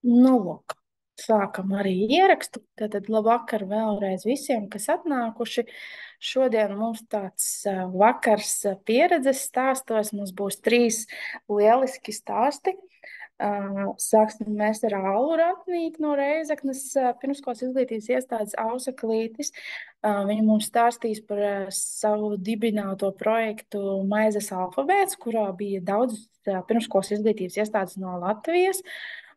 Lūk, sākam arī ierakstu. Tātad labvakar vēlreiz visiem, kas atnākuši. Šodien mums tāds vakars pieredzes stāstos. Mums būs trīs lieliski stāsti. Sāksim mēs ar Allu Ratnīku no Reizeknes pirmskolas izglītības iestādes Auseklītis. Viņa mums stāstīs par savu dibināto projektu Maizes alfabēts, kurā bija daudz pirmskolas izglītības iestādes no Latvijas.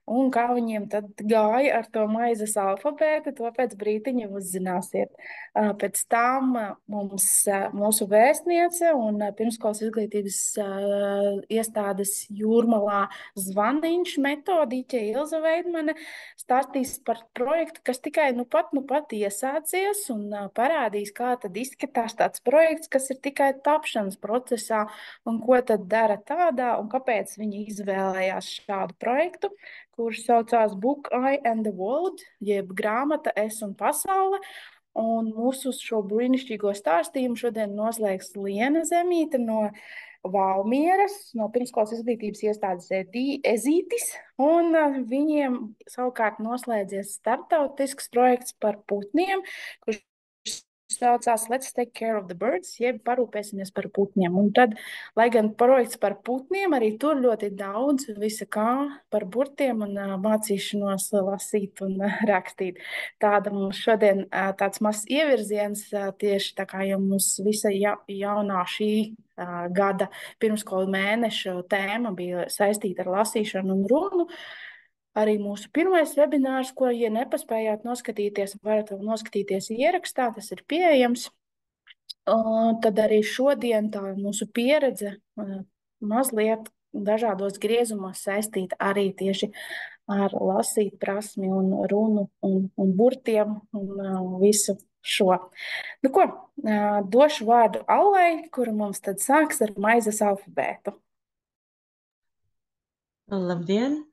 Un kā viņiem tad gāja ar to maizes alfabētu, to pēc brītiņa uzzināsiet. Pēc tam mūsu vēstniece un pirmskolas izglītības iestādes Jūrmalā zvaniņš metodiķe Ilza Veidmane stāstīs par projektu, kas tikai nu pat iesācies un parādīs, kā tad izskatās tāds projekts, kas ir tikai tapšanas procesā un ko tad dara tādā un kāpēc viņi izvēlējās šādu projektu, kurš saucās Book, I and the World, jeb grāmata Es un pasaule. Un mūsu šo brīnišķīgo stāstījumu šodien noslēgs Liena Zemīte no Valmieras, no pirmskolas izglītības iestādes Ezītis. Un viņiem savukārt noslēdzies startautisks projekts par putniem, kurš saucās Let's Take Care of the Birds, jeb parūpēsimies par putniem. Un tad, lai gan projekts par putniem, arī tur ļoti daudz visa kā par burtiem un mācīšanos lasīt un rakstīt. Tāda mums šodien tāds mazs ievirziens tieši tā kā jau mums visa jaunā šī gada pirmskolu mēneša tēma bija saistīta ar lasīšanu un runu. Arī mūsu pirmais webinārs, ko, ja nepaspējāt noskatīties, varat vēl noskatīties ierakstā, tas ir pieejams. Tad arī šodien tā mūsu pieredze mazliet dažādos griezumos saistīta arī tieši ar lasīt prasmi un runu un burtiem un visu šo. Nu ko, došu vārdu Allai, kura mums tad sāks ar maizes alfabētu. Labdien!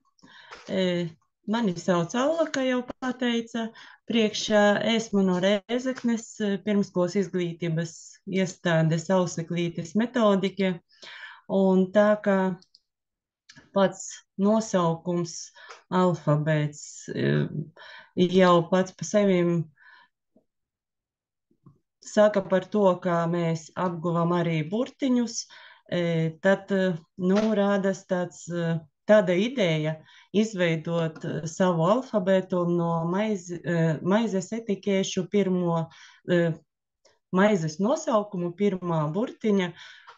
Mani sauc Alla, kā jau pateica. Priekšā esmu no Reizeknes pirmskolas izglītības iestādes Auseklītes metodiķe. Un tā kā pats nosaukums alfabēts jau pats pa sevi saka par to, kā mēs apguvam arī burtiņus, tad rādas tāda ideja izveidot savu alfabētu no maizes etikēšu pirmo maizes nosaukumu, pirmā burtiņa,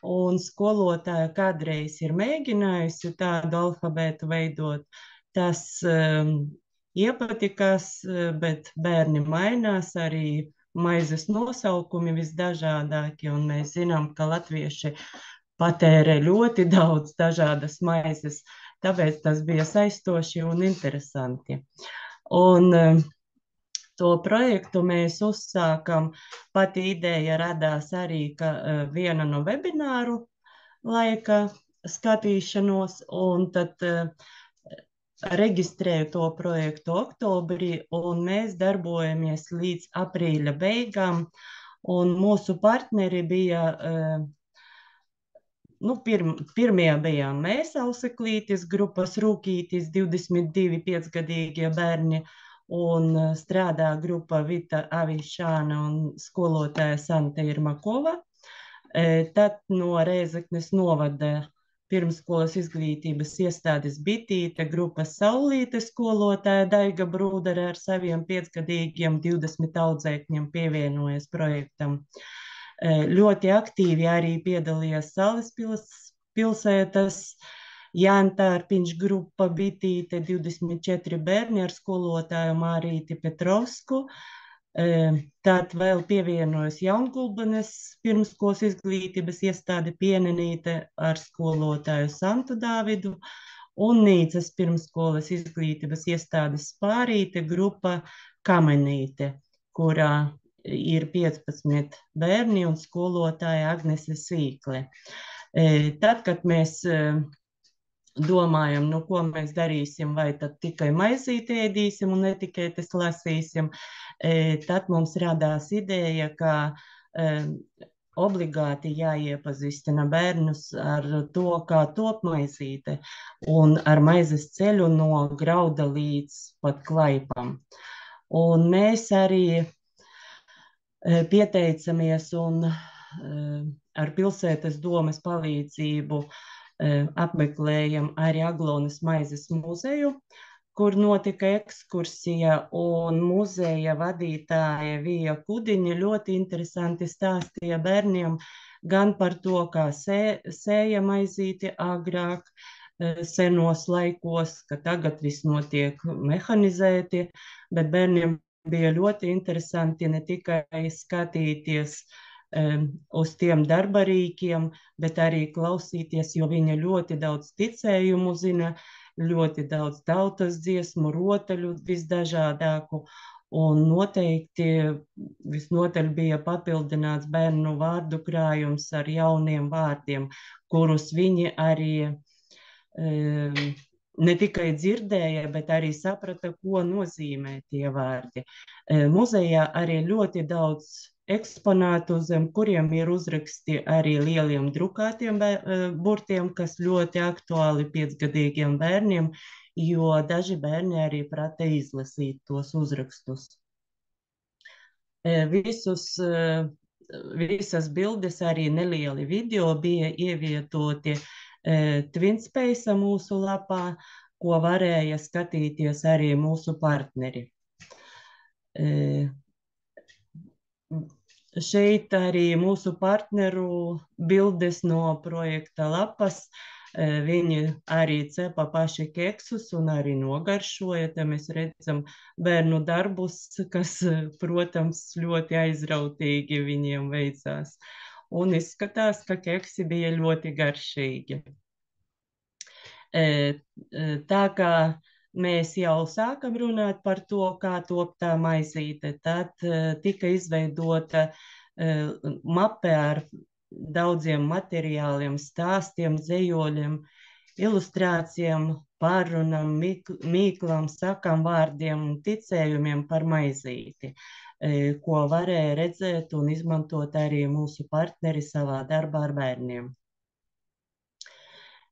un skolotāja kādreiz ir mēģinājusi tādu alfabētu veidot. Tas iepatikās, bet bērni mainās, arī maizes nosaukumi visdažādākie, un mēs zinām, ka latvieši patērē ļoti daudz dažādas maizes, tāpēc tas bija saistoši un interesanti. Un to projektu mēs uzsākam, pati ideja radās arī, ka viena no webināru laika skatīšanos, un tad reģistrēju to projektu oktobrī, un mēs darbojamies līdz aprīļa beigām, un mūsu partneri bija pirmie bijām mēs, Auseklītis, grupas Rūkītis, 22 piecgadīgie bērni, un strādā grupa Vita Avišāna un skolotāja Santa Irmakova. Tad no Reizeknes novada pirmskolas izglītības iestādes Bitīte, grupas Saulīte skolotāja Daiga Brūdere ar saviem piecgadīgiem 20 audzēkņiem pievienojas projektam. Ļoti aktīvi arī piedalījās Saulespils pilsētas Jāntārpiņš grupa Bitīte, 24 bērni ar skolotāju Mārīti Petrovsku. Tad vēl pievienojas Jaungulbenes pirmskolas izglītības iestāde Pienenīte ar skolotāju Santu Dāvidu un Nīcas pirmskolas izglītības iestādes Spārīte grupa Kamenīte, kurā ir 15 bērni un skolotāja Agnese Sīkle. Tad, kad mēs domājam, ko mēs darīsim, vai tad tikai maizīt ēdīsim un etiketes lasīsim, tad mums radās ideja, ka obligāti jāiepazīstina bērnus ar to, kā top maizīte un ar maizes ceļu no grauda līdz pat klaipam. Un mēs arī pieteicamies un ar pilsētas domes palīdzību apmeklējam arī Aglonas maizes muzeju, kur notika ekskursija, un muzeja vadītāja Vija Kudiņa ļoti interesanti stāstīja bērniem gan par to, kā sēja maizīti agrāk, senos laikos, ka tagad viss notiek mehanizēti, bet bērniem bija ļoti interesanti ne tikai skatīties uz tiem darbarīkiem, bet arī klausīties, jo viņa ļoti daudz ticējumu zina, ļoti daudz tautas dziesmu, rotaļu visdažādāku, un noteikti visnotaļ bija papildināts bērnu vārdu krājums ar jauniem vārdiem, kurus viņi arī ne tikai dzirdēja, bet arī saprata, ko nozīmē tie vārdi. Muzejā arī ļoti daudz eksponātu, zem kuriem ir uzraksti arī lieliem drukātiem burtiem, kas ļoti aktuāli 5-gadīgiem bērniem, jo daži bērni arī prata izlasīt tos uzrakstus. Visas bildes, arī nelieli video bija ievietoti Twinspace mūsu lapā, ko varēja skatīties arī mūsu partneri. Šeit arī mūsu partneru bildes no projekta lapas. Viņi arī cepa paši keksus un arī nogaršoja. Te mēs redzam bērnu darbus, kas, protams, ļoti aizrautīgi viņiem veicās. Un izskatās, ka keksi bija ļoti garšīgi. Tā kā mēs jau sākam runāt par to, kā top tā maizīte, tad tika izveidota mape ar daudziem materiāliem, stāstiem, dzejoļiem, ilustrācijām, pārrunām, mīklām, sakām vārdiem un ticējumiem par maizīti, ko varēja redzēt un izmantot arī mūsu partneri savā darbā ar bērniem.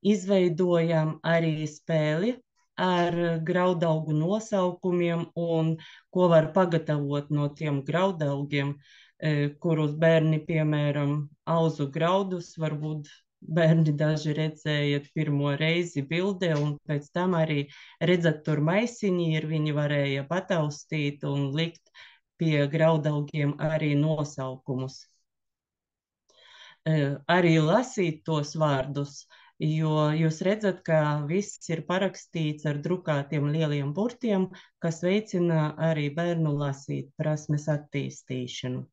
Izveidojam arī spēli ar graudaugu nosaukumiem un ko var pagatavot no tiem graudaugiem, kurus bērni, piemēram, auzu graudus, varbūt bērni daži redzējat pirmo reizi bildē, un pēc tam arī redzat tur maisiņi, viņi varēja pataustīt un likt pie graudaugiem arī nosaukumus. Arī lasīt tos vārdus, jo jūs redzat, ka viss ir parakstīts ar drukātiem lieliem burtiem, kas veicina arī bērnu lasīt prasmes attīstīšanu.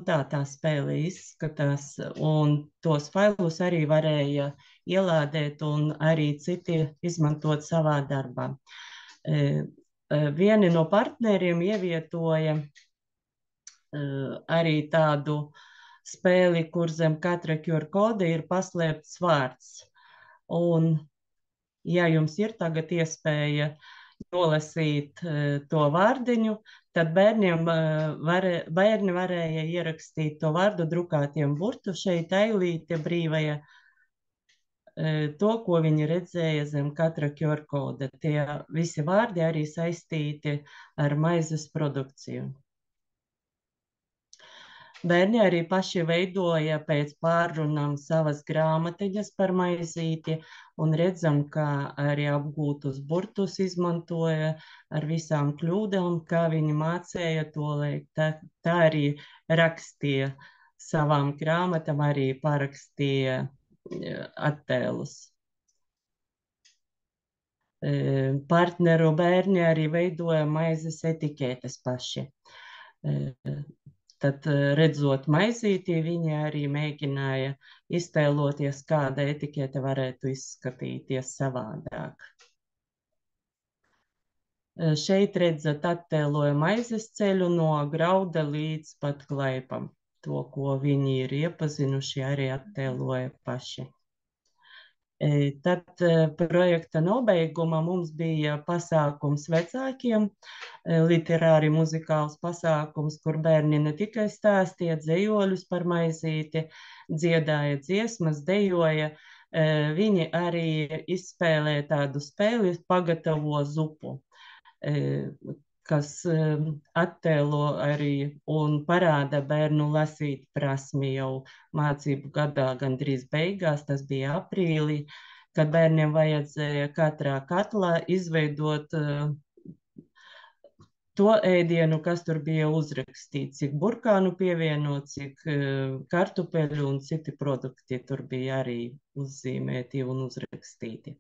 Tā spēle izskatās, un tos failus arī varēja ielādēt un arī citi izmantot savā darbā. Vieni no partneriem ievietoja arī tādu spēli, kur zem katra QR koda ir paslēpts vārds. Un, ja jums ir tagad iespēja nolasīt to vārdiņu, tad bērni varēja ierakstīt to vārdu drukātiem burtu šeit ailīte brīvajā, to, ko viņi redzēja zem katra QR koda. Tie visi vārdi arī saistīti ar maizes produkciju. Bērni arī paši veidoja pēc pārrunām savas grāmatiņas par maizīti, un redzam, ka arī apgūtus burtus izmantoja ar visām kļūdām, kā viņi mācēja to liekt. Tā arī rakstīja savām grāmatām, arī parakstīja attēlus. Partneru bērni arī veidoja maizes etiketes paši. Tad, redzot maizīti, viņi arī mēģināja iztēloties, kāda etikete varētu izskatīties savādāk. Šeit redzat attēloja maizes ceļu no grauda līdz pat klaipam. To, ko viņi ir iepazinuši, arī attēloja paši. Tad projekta nobeigumā mums bija pasākums vecākiem, literāri muzikāls pasākums, kur bērni ne tikai stāstīja dzējoļus par maizīti, dziedāja dziesmas, dejoja, viņi arī izspēlēja tādu spēli, pagatavo zupu, kas attēlo arī un parāda bērnu lasīt prasmi jau mācību gadā gandrīz beigās, tas bija aprīlī, kad bērniem vajadzēja katrā katlā izveidot to ēdienu, kas tur bija uzrakstīts, cik burkānu pievienot, cik kartupeļu un citi produkti tur bija arī uzzīmēti un uzrakstīti.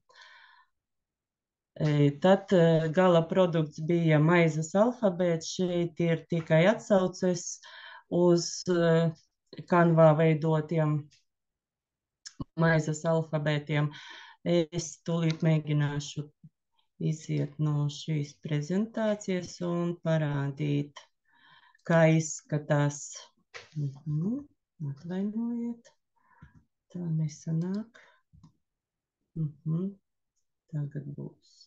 Tad gala produkts bija maizes alfabēts. Šeit ir tikai atsauces uz kanvā veidotiem maizes alfabētiem. Es tūlīt mēģināšu iziet no šīs prezentācijas un parādīt, kā izskatās. Atvainojiet, tā nesanāk. Tagad būs.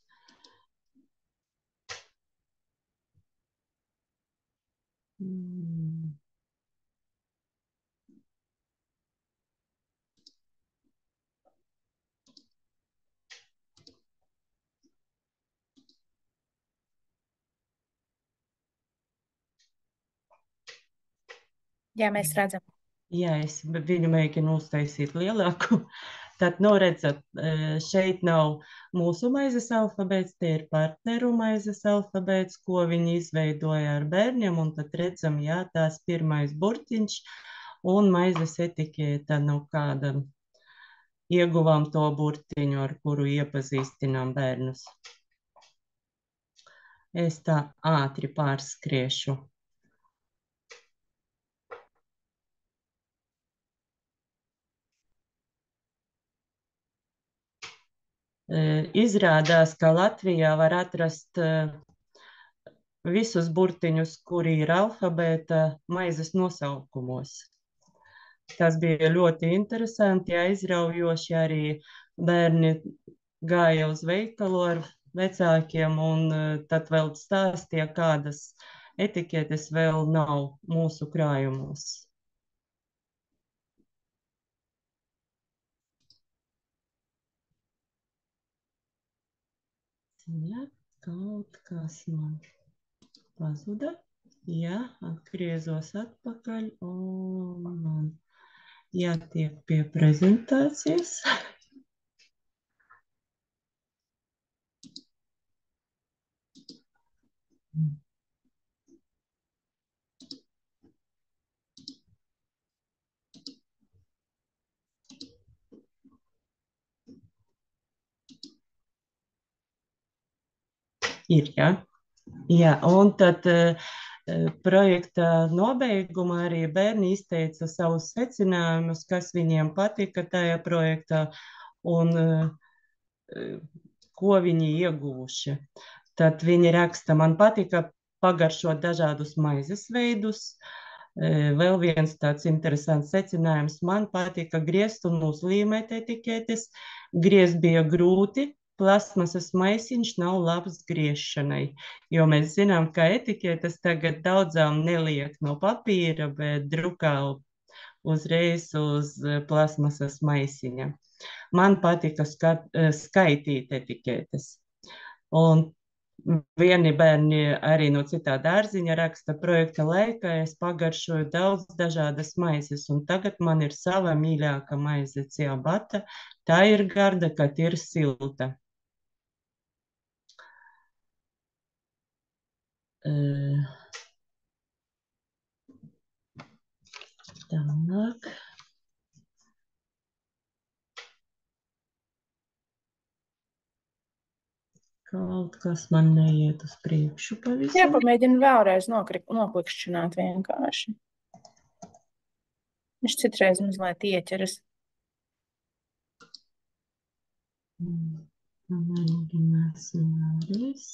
Jā, mēs redzam. Jā, es viņu mēģinu uztaisīt lielāku. Tad, nu, redzat, šeit nav mūsu maizes alfabēts, te ir partneru maizes alfabēts, ko viņi izveidoja ar bērniem, un tad redzam, jā, tās pirmais burtiņš un maizes etikēta, nu, kāda ieguvām to burtiņu, ar kuru iepazīstinām bērnus. Es tā ātri pārskriešu. Izrādās, ka Latvijā var atrast visus burtiņus, kuri ir alfabēta maizes nosaukumos. Tas bija ļoti interesanti, aizraujoši. Arī bērni gāja uz veikalu ar vecākiem un tad vēl stāstīja, kādas etiketes vēl nav mūsu krājumos. Ja, kaut kas man pazuda. Jā, atgriezos atpakaļ un man jātiek pie prezentācijas. Ir, jā. Jā, un tad projekta nobeigumā arī bērni izteica savus secinājumus, kas viņiem patika tajā projektā un ko viņi ieguvuši. Tad viņi raksta, man patika pagaršot dažādus maizes veidus. Vēl viens tāds interesants secinājums, man patika griezt un uzlīmēt etiketes. Griezt bija grūti, plasmasas maisiņš nav labs griešanai, jo mēs zinām, ka etiketes tagad daudzām neliek no papīra, bet drukā uzreiz uz plasmasas maisiņa. Man patika skaitīt etiketes. Un vieni bērni arī no citā dārziņa raksta, projekta laikā es pagaršoju daudz dažādas maizes, un tagad man ir sava mīļākā maize ciabata. Tā ir garda, kad ir silta. Tālāk. Kaut kas man neiet uz priekšu pavisam. Jā, pamēģinu vēlreiz noklikšķināt vienkārši. Viņš citreiz mazliet ieķeras. Mēģināsim vēlreiz.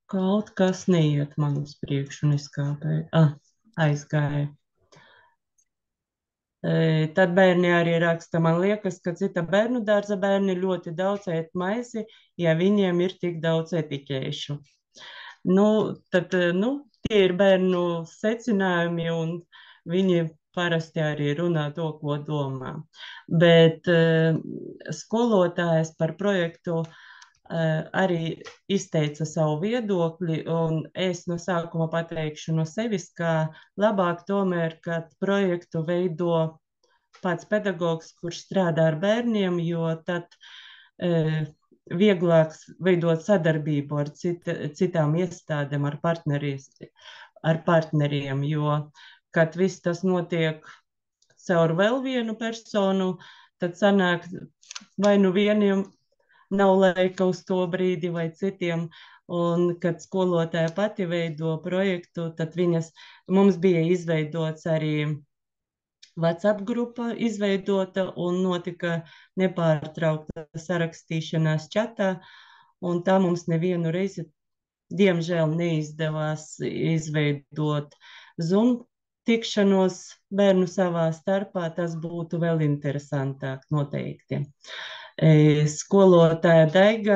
Kaut kas neiet man uz priekšu, un es kāpēju. Aizgāju. Tad bērni arī raksta, man liekas, ka cita bērnu dārza bērni ļoti daudz ēd maizi, ja viņiem ir tik daudz etiķēšu. Nu, tad, tie ir bērnu secinājumi, un viņi parasti arī runā to, ko domā. Bet skolotājs par projektu arī izteica savu viedokli, un es no sākuma pateikšu no sevis, ka labāk tomēr, kad projektu veido pats pedagogs, kurš strādā ar bērniem, jo tad vieglāk veidot sadarbību ar citām iestādēm, ar partneriem, jo, kad viss tas notiek caur vēl vienu personu, tad sanāk vai nu vieniem nav laika uz to brīdi, vai citiem. Un, kad skolotāja pati veido projektu, tad mums bija izveidots arī WhatsApp grupa izveidota un notika nepārtraukta sarakstīšanās čatā, un tā mums nevienu reizi, diemžēl, neizdevās izveidot Zoom tikšanos bērnu savā starpā. Tas būtu vēl interesantāk noteikti. Skolotāja Daiga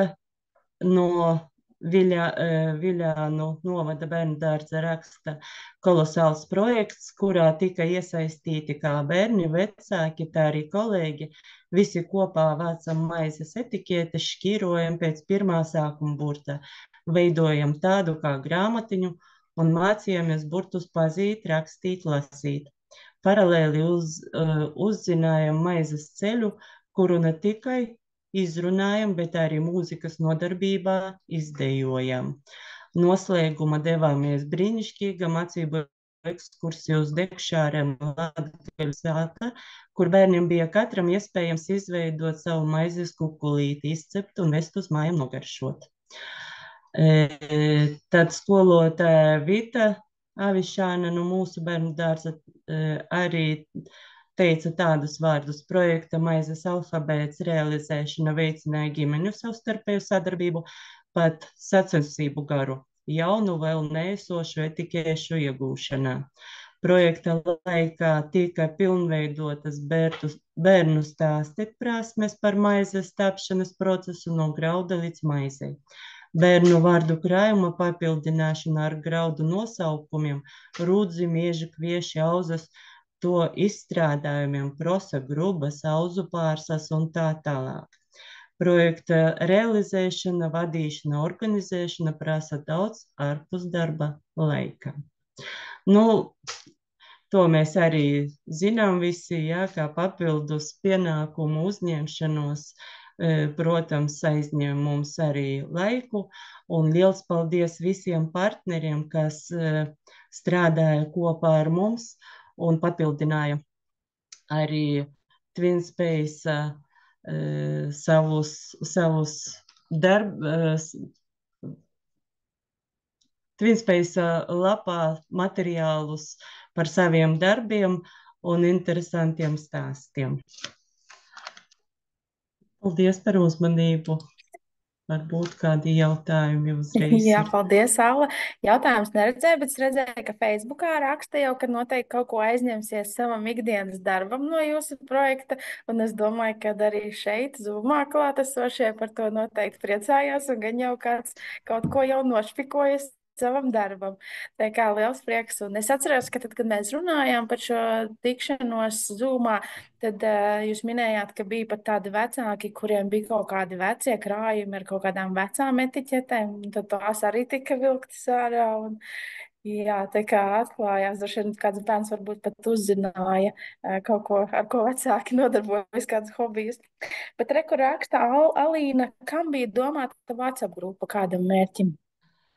no Viļānu novada bērnu dārza raksta kolosāls projekts, kurā tika iesaistīti kā bērni, vecāki, tā arī kolēģi. Visi kopā vācam maizes etiķetes, šķīrojam pēc pirmā sākuma burta, veidojam tādu kā grāmatiņu un mācījāmies burtus pazīt, rakstīt, lasīt. Paralēli uzzinājām maizes ceļu, kuru ne tikai izrunājam, bet arī mūzikas nodarbībā izdejojam. Noslēguma devāmies brīnišķīga mācību ekskursiju uz Dekšāriem Latgaļu sāta, kur bērniem bija katram iespējams izveidot savu maizes kukulīti, izcept un vest uz mājām nogaršot. Tad skolotāja Vita Avišāna no mūsu bērnu dārza arī teica tādus vārdus: projekta maizes alfabēts realizēšana veicināja ģimeņu savstarpēju sadarbību, pat sacensību garu, jaunu vēl neesošu etiķēšu iegūšanā. Projekta laikā tika pilnveidotas bērnu stāstīt prasmes par maizes tapšanas procesu no grauda līdz maizei. Bērnu vārdu krājuma papildināšana ar graudu nosaukumiem, rūdzi, mieži, kvieši, auzas, to izstrādājumiem, prosa, grubas, auzu pārsas un tā tālāk. Projekta realizēšana, vadīšana, organizēšana prasa daudz ārpusdarba laika. To mēs arī zinām visi, jā, kā papildus pienākumu uzņemšanos, protams, aizņem mums arī laiku, un liels paldies visiem partneriem, kas strādāja kopā ar mums un papildināja arī TwinSpace savus TwinSpace lapā materiālus par saviem darbiem un interesantiem stāstiem. Paldies par uzmanību. Varbūt kādi jautājumi uzreiz. Jā, paldies, Alla. Jautājums neredzēju, bet es redzēju, ka Facebookā raksta jau, ka noteikti kaut ko aizņemsies savam ikdienas darbam no jūsu projekta. Un es domāju, ka arī šeit, Zoomā klātesošie par to noteikti priecājās, un gan jau kāds kaut ko jau nošpikojas savam darbam. Tā kā liels prieks. Un es atceros, ka tad, kad mēs runājām par šo tikšanos Zoomā, tad jūs minējāt, ka bija pat tādi vecāki, kuriem bija kaut kādi vecie krājumi ar kaut kādām vecām etiķetēm, un tad tās arī tika vilktas ārā. Un, jā, tā kā atklājās, droši vien kāds bērns varbūt pat uzzināja kaut ko, ar ko vecāki nodarbojas, kādas hobijas. Bet reku rakstā Alīna, kam bija domāta WhatsApp grupa, kādam mērķim?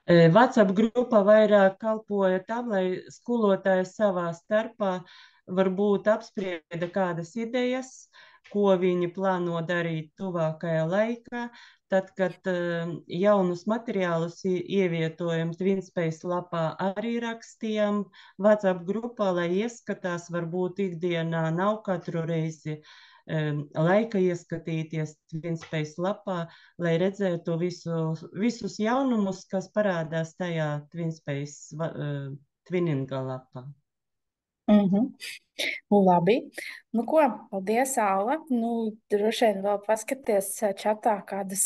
WhatsApp grupa vairāk kalpoja tam, lai skolotāji savā starpā varbūt apsprieda kādas idejas, ko viņi plāno darīt tuvākajā laikā. Tad, kad jaunus materiālus ievietojam TwinSpace lapā, arī rakstījām WhatsApp grupā, lai ieskatās, varbūt ikdienā nav katru reizi laika ieskatīties TwinSpace lapā, lai redzētu visus jaunumus, kas parādās tajā TwinSpace Twinninga lapā. Labi. Nu, ko, paldies, Aula. Nu, droši vien vēl paskaties čatā kādas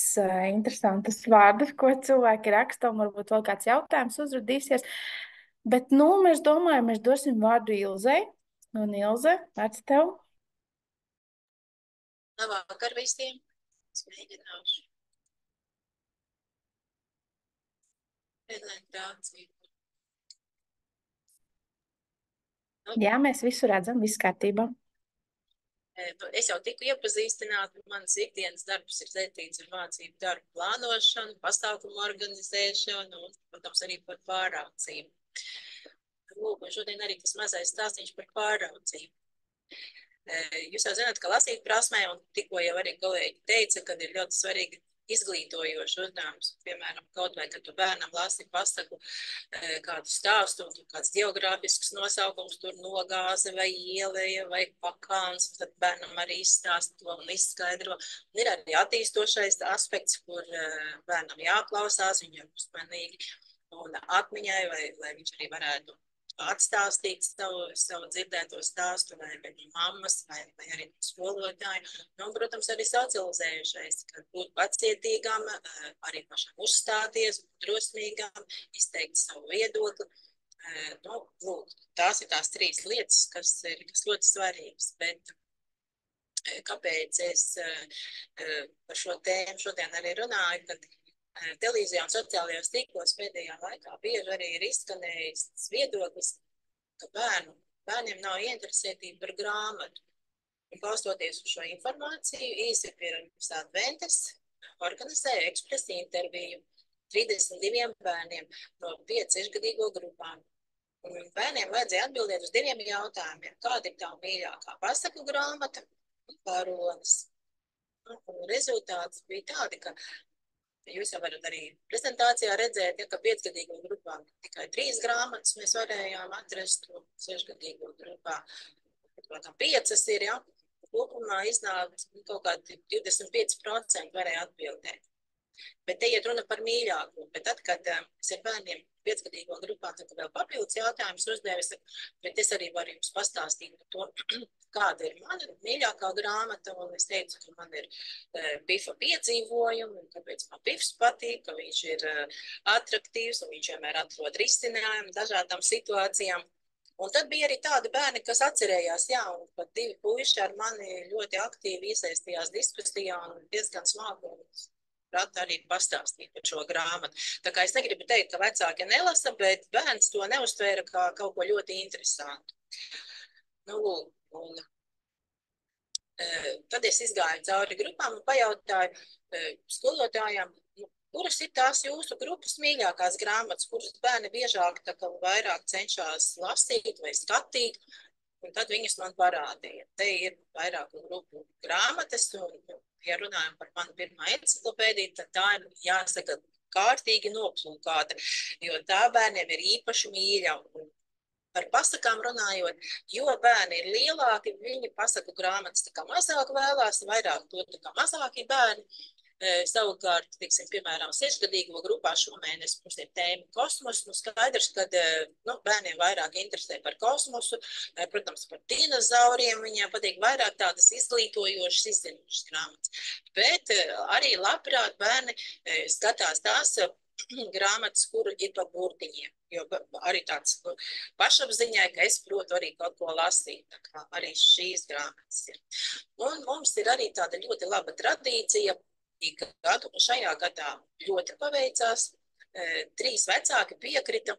interesantas vārdus, ko cilvēki raksta, un varbūt vēl kāds jautājums uzrādīsies. Bet, nu, mēs domājam, mēs dosim vārdu Ilzei. Un Ilze, vārds tev. Labvakar visiem. Es mēģināšu prezentāciju. Jā, mēs visu redzam, viss kārtībā. Es jau tiku iepazīstināta, mans ikdienas darbs ir saistīts ar mācību darbu plānošanu, pasākumu organizēšanu un, protams, arī par pāraudzību. Lūk, un šodien arī tas mazais stāstīns par pāraudzību. Jūs jau zināt, ka lasīt prasmē, un tikko jau arī kolēģi teica, ka ir ļoti svarīgi izglītojošs uzdevums. Piemēram, kaut vai, kad tu bērnam lasi pasaku kādu stāstu, un kāds geogrāfisks nosaukums, tur nogāze vai ieleja vai pakāns, tad bērnam arī izstāst to un izskaidro. Un ir arī attīstošais aspekts, kur bērnam jāklausās, viņam uzmanīgi un atmiņai, lai viņš arī varētu atstāstīt savu dzirdēto stāstu, vai mammas, vai arī skolotāju. Nu, un, protams, arī socializējušais, kad būt pacietīgam, arī pašam uzstāties, drosmīgam, izteikt savu viedokli. Nu, lūk, tās ir tās 3 lietas, kas ļoti svarīgas, bet kāpēc es par šo tēmu šodien arī runāju, kad televīzijā un sociālajos tīklos pēdējā laikā bieži arī ir izskanējis viedoklis, ka bērniem nav ieinteresētība par grāmatu. Un balstoties uz šo informāciju, īsi pirms adventes organizēju ekspresa interviju 32 bērniem no 5-6-gadīgo grupām. Un bērniem vajadzēja atbildēt uz 2 jautājumiem. Kāda ir tava mīļākā pasaku grāmata un varonis? Un rezultāts bija tādi, ka jūs jau varat arī prezentācijā redzēt, ja, ka 5-gadīgo grupā tikai 3 grāmatas mēs varējām atrast, un 6-gadīgo grupā 5 ir, ja, kopumā iznāk kaut kādi 25% varēja atbildēt. Bet te iet runa par mīļāko, bet tad, kad es ar bērniem 5-gadīgo grupā vēl papildus jautājumus uzdevis, bet es arī varu jums pastāstīt par to, kāda ir mana mīļākā grāmata, un es teicu, ka man ir Pifa piedzīvojumi, un kāpēc man Pifs patīk, ka viņš ir atraktīvs, un viņš vienmēr atrod risinājumu dažādām situācijām. Un tad bija arī tādi bērni, kas atcerējās, jā, un pat 2 puiši ar mani ļoti aktīvi iesaistījās diskusijā un diezgan smagu prāt arī pastāstīt par šo grāmatu. Tā kā es negribu teikt, ka vecāki nelasa, bet bērns to neuztvēra kā kaut ko ļoti interesantu. Nu, un tad es izgāju cauri grupām un pajautāju skolotājām, kuras ir tās jūsu grupas mīļākās grāmatas, kuras bērni biežāk vairāk cenšas lasīt vai skatīt, un tad viņas man parādīja. Te ir vairāku grupu grāmatas, un, ja runājam par manu pirmā enciklopēdiju, tad tā ir, jāsaka, kārtīgi noplūkāta, jo tā bērniem ir īpaši mīļa. Un par pasakām runājot, jo bērni ir lielāki, viņi pasaku grāmatas tā kā mazāk vēlās, vairāk to tā kā mazāki bērni. Savukārt, tiksim, piemēram, 6-gadīgo grupā šomēnes mums ir tēma kosmos. Nu, skaidrs, ka bērniem vairāk interesē par kosmosu, protams, par dinozauriem. Viņiem patīk vairāk tādas izglītojošas, izzinošas grāmatas. Bet arī labprāt bērni skatās tās grāmatas, kuru ir par burtiņiem. Jo arī tāds pašapziņai, ka es protu arī kaut ko lasīt. Tā kā arī šīs grāmatas ir. Un mums ir arī tāda ļoti laba tradīcija. Gadu, un šajā gadā ļoti paveicās. 3 vecāki piekrita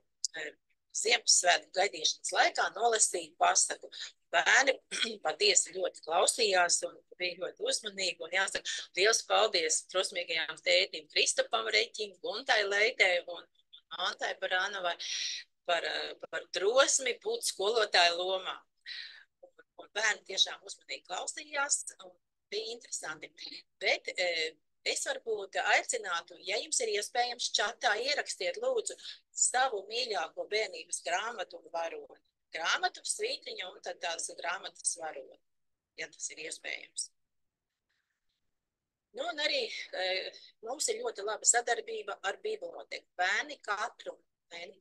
Ziemassvētku gaidīšanas laikā nolasīt pasaku. Bērni patiesi ļoti klausījās un bija ļoti uzmanīgi. Un jāsaka, liels paldies drosmīgajām tētim Kristapam Reķim, Guntai Leitei un Antai Barānovai par drosmi būt skolotāju lomā. Un bērni tiešām uzmanīgi klausījās un bija interesanti. Bet es varbūt aicinātu, ja jums ir iespējams čatā, ierakstiet lūdzu savu mīļāko bērnības grāmatu un varoni. Grāmatu, svītriņu un tad tās grāmatas varoni. ja tas ir iespējams. Nu, un arī mums ir ļoti laba sadarbība ar biblioteku. Bērni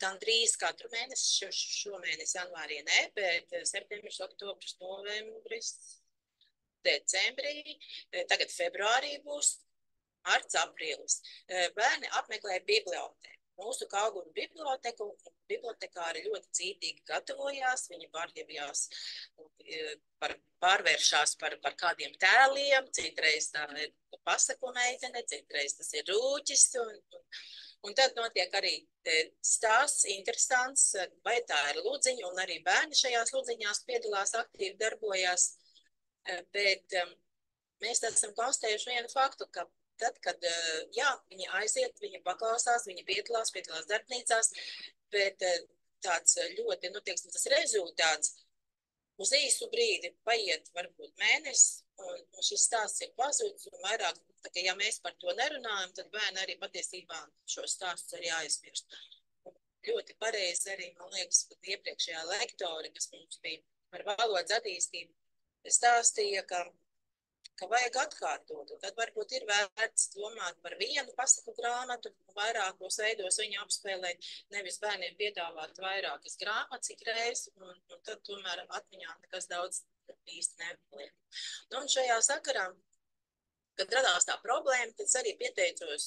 gandrīz katru mēnesi, šomēnes janvārī ne, bet septembris, oktobris, novembris, decembrī, tagad februārī būs, marts, aprīlis. Bērni apmeklē biblioteku. Mūsu Kauguru bibliotekāri ļoti cītīgi gatavojās, viņi pārģērbjās, pārvēršās par kādiem tēliem, citreiz tā ir pasaku meitene, citreiz tas ir rūķis, un tad notiek arī stāsts interesants, vai tā ir lūdziņa, un arī bērni šajās lūdziņās piedalās, aktīvi darbojās, bet mēs esam konstatējuši vienu faktu, ka tad, kad viņi aiziet, viņi paklausās, viņi piedalās darbnīcās, bet tāds ļoti, tas rezultāts uz īsu brīdi paiet varbūt mēnesis, un šis stāsts ir pazudis, un vairāk, ja mēs par to nerunājam, tad bērni arī patiesībā šo stāstu arī aizmirst. Ļoti pareizi arī, man liekas, iepriekšējā lektori, kas mums bija par valodas attīstību, stāstīja, ka vajag atkārtot, un tad varbūt ir vērts domāt par vienu pasaku grāmatu, vairākos veidos viņu apspēlēt, nevis bērniem piedāvāt vairākas grāmatas ikreiz, un tad tomēr atmiņā nekas daudz īsti nepaliek. Nu, un šajā sakarā, kad radās tā problēma, tad arī pieteicos,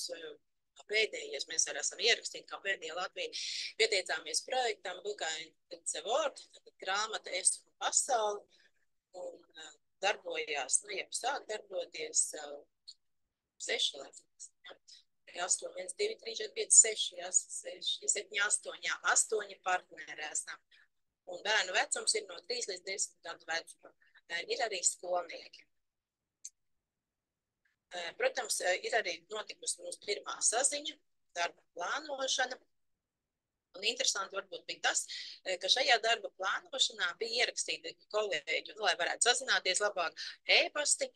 pēdējais, mēs arī esam ierakstīti, kā pēdējā Latvija, pieteicāmies projektam Book and the World, grāmata Es un pasauli, un darbojās, jau sāk darboties 6 laiks. 8, 1, 2, 3, 4, 5, 6, 7, 8, 8 partneri esam. Un bērnu vecums ir no 3 līdz 10 gadu vecuma. Ir arī skolnieki. Protams, ir arī notikusi mūsu pirmā saziņa, darba plānošana. Un interesanti varbūt bija tas, ka šajā darba plānošanā bija ierakstīti kolēģi, lai varētu sazināties labāk e-pasti